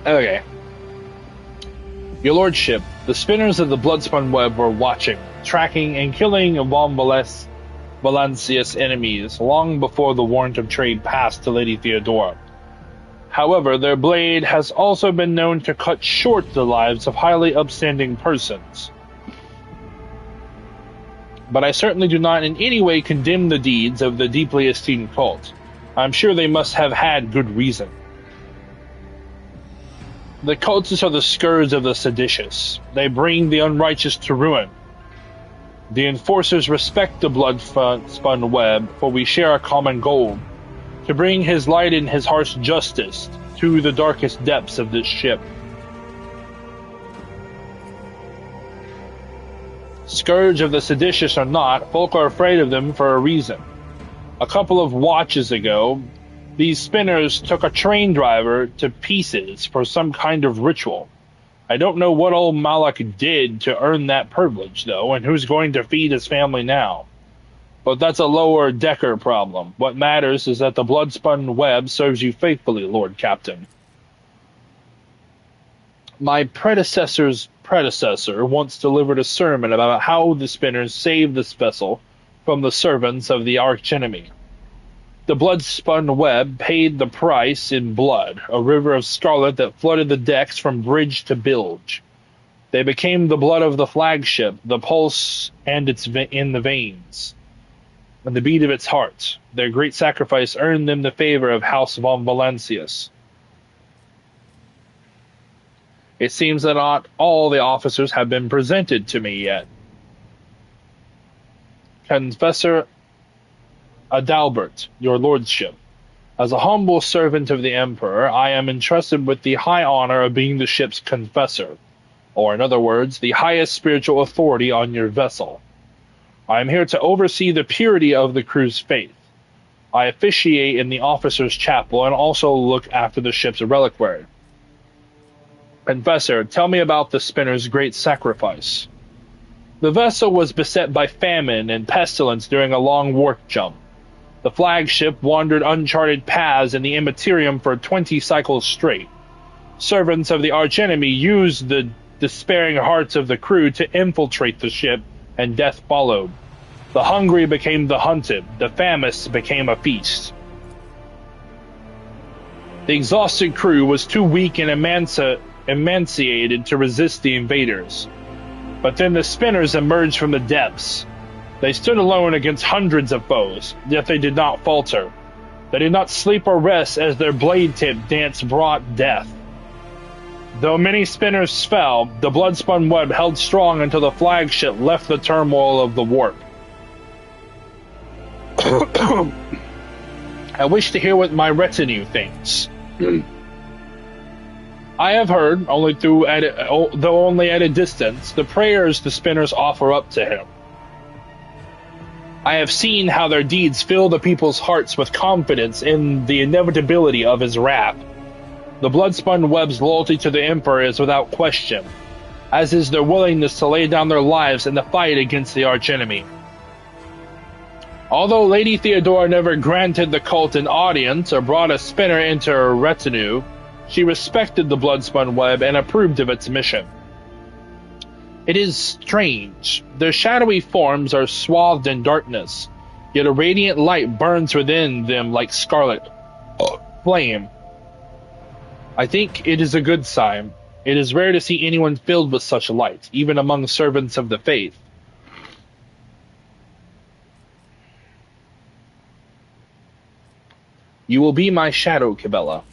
Okay. Your Lordship, the spinners of the Bloodspun Web were watching, tracking, and killing Von Valancius' enemies long before the warrant of trade passed to Lady Theodora. However, their blade has also been known to cut short the lives of highly upstanding persons. But I certainly do not in any way condemn the deeds of the deeply esteemed cult. I'm sure they must have had good reason. The cultists are the scourge of the seditious. They bring the unrighteous to ruin. The enforcers respect the blood-spun web, for we share a common goal, to bring his light and his harsh justice to the darkest depths of this ship. Scourge of the seditious or not, folk are afraid of them for a reason. A couple of watches ago, these spinners took a train driver to pieces for some kind of ritual. I don't know what old Malak did to earn that privilege, though, and who's going to feed his family now. But that's a lower decker problem. What matters is that the blood-spun web serves you faithfully, Lord Captain. My predecessor's predecessor once delivered a sermon about how the spinners saved this vessel from the servants of the archenemy. The blood-spun web paid the price in blood, a river of scarlet that flooded the decks from bridge to bilge. They became the blood of the flagship, the pulse and its in the veins, and the beat of its heart. Their great sacrifice earned them the favor of House von Valancius. It seems that not all the officers have been presented to me yet. Confessor Adalbert, your lordship. As a humble servant of the Emperor, I am entrusted with the high honor of being the ship's confessor, or in other words, the highest spiritual authority on your vessel. I am here to oversee the purity of the crew's faith. I officiate in the officers' chapel and also look after the ship's reliquary. Confessor, tell me about the spinner's great sacrifice. The vessel was beset by famine and pestilence during a long warp jump. The flagship wandered uncharted paths in the immaterium for 20 cycles straight. Servants of the archenemy used the despairing hearts of the crew to infiltrate the ship, and death followed. The hungry became the hunted, the famished became a feast. The exhausted crew was too weak and emaciated to resist the invaders. But then the spinners emerged from the depths. They stood alone against hundreds of foes, yet they did not falter. They did not sleep or rest as their blade-tip dance brought death. Though many spinners fell, the blood-spun web held strong until the flagship left the turmoil of the warp. I wish to hear what my retinue thinks. I have heard, though only at a distance, the prayers the spinners offer up to him. I have seen how their deeds fill the people's hearts with confidence in the inevitability of his wrath. The blood-spun web's loyalty to the Emperor is without question, as is their willingness to lay down their lives in the fight against the archenemy. Although Lady Theodora never granted the cult an audience or brought a spinner into her retinue, she respected the blood-spun web and approved of its mission. It is strange. Their shadowy forms are swathed in darkness, yet a radiant light burns within them like scarlet flame. I think it is a good sign. It is rare to see anyone filled with such light, even among servants of the faith. You will be my shadow, Cabela.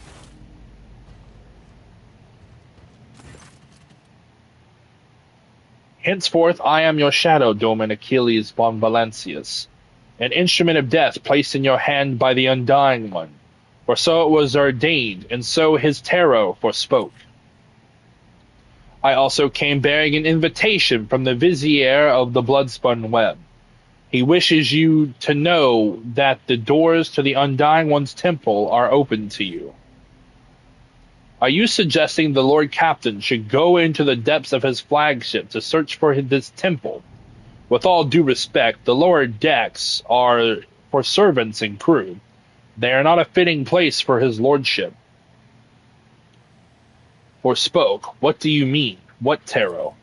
Henceforth I am your shadow, Domin Achilles von Valancius, an instrument of death placed in your hand by the Undying One. For so it was ordained, and so his tarot forspoke. I also came bearing an invitation from the vizier of the blood-spun web. He wishes you to know that the doors to the Undying One's temple are open to you. Are you suggesting the Lord Captain should go into the depths of his flagship to search for this temple? With all due respect, the lower decks are for servants and crew. They are not a fitting place for his lordship. Forspoke, what do you mean? What tarot?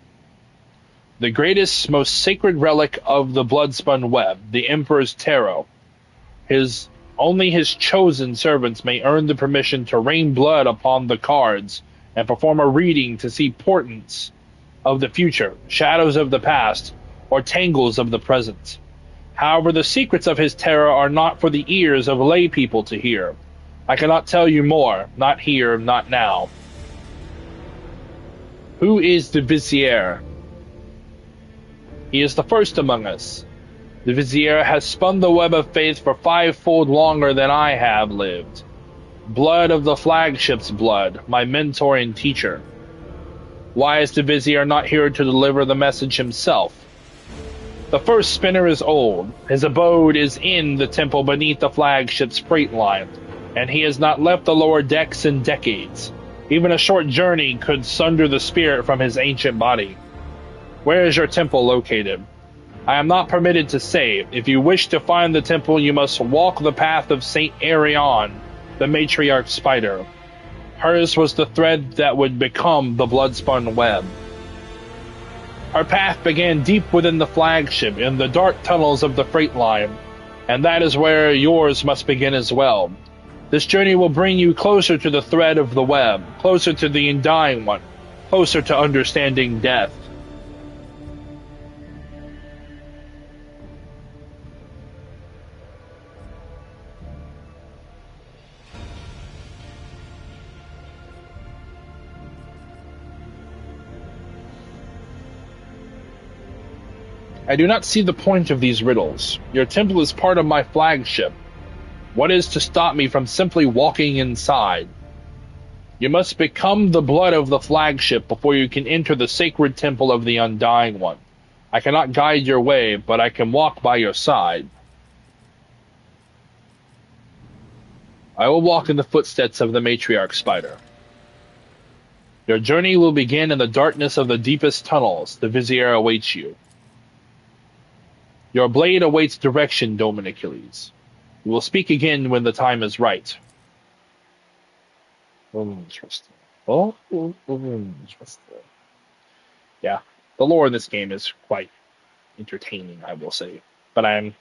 The greatest, most sacred relic of the blood-spun web, the Emperor's tarot. Only his chosen servants may earn the permission to rain blood upon the cards and perform a reading to see portents of the future, shadows of the past, or tangles of the present. However, the secrets of his tarot are not for the ears of lay people to hear. I cannot tell you more, not here, not now. Who is the vizier? He is the first among us. The Vizier has spun the web of faith for 5-fold longer than I have lived. Blood of the flagship's blood, my mentor and teacher. Why is the Vizier not here to deliver the message himself? The first spinner is old. His abode is in the temple beneath the flagship's freight line, and he has not left the lower decks in decades. Even a short journey could sunder the spirit from his ancient body. Where is your temple located? I am not permitted to say. If you wish to find the temple, you must walk the path of Saint Arion, the matriarch spider. Hers was the thread that would become the blood-spun web. Her path began deep within the flagship, in the dark tunnels of the freight line, and that is where yours must begin as well. This journey will bring you closer to the thread of the web, closer to the Undying One, closer to understanding death. I do not see the point of these riddles. Your temple is part of my flagship. What is to stop me from simply walking inside? You must become the blood of the flagship before you can enter the sacred temple of the Undying One. I cannot guide your way, but I can walk by your side. I will walk in the footsteps of the matriarch spider. Your journey will begin in the darkness of the deepest tunnels. The Vizier awaits you. Your blade awaits direction, Domin Achilles. We will speak again when the time is right. Interesting. Interesting. Yeah, the lore in this game is quite entertaining, I will say. But I'm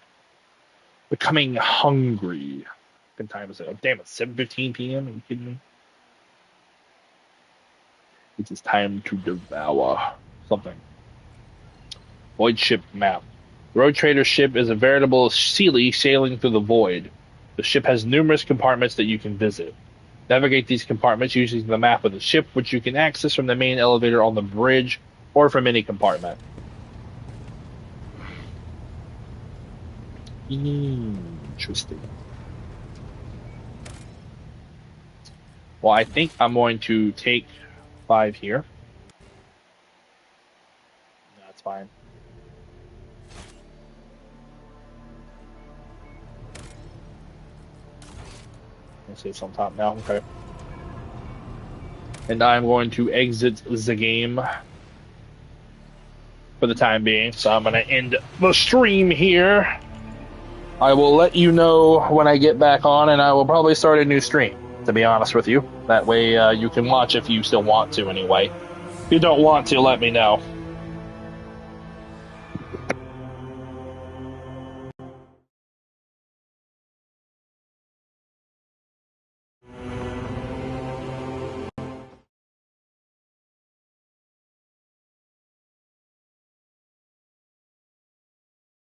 becoming hungry. What time is it? Oh, damn, it's 7:15 p.m. Are you kidding me? It is time to devour something. Void ship map. The Rouge Trader ship is a veritable Sealy sailing through the void. The ship has numerous compartments that you can visit. Navigate these compartments using the map of the ship, which you can access from the main elevator on the bridge or from any compartment. Interesting. Well, I think I'm going to take 5 here. That's fine. Save on top now, okay. And I'm going to exit the game for the time being, so I'm going to end the stream here. I will let you know when I get back on, and I will probably start a new stream, to be honest with you. That way you can watch if you still want to anyway. If you don't want to, let me know.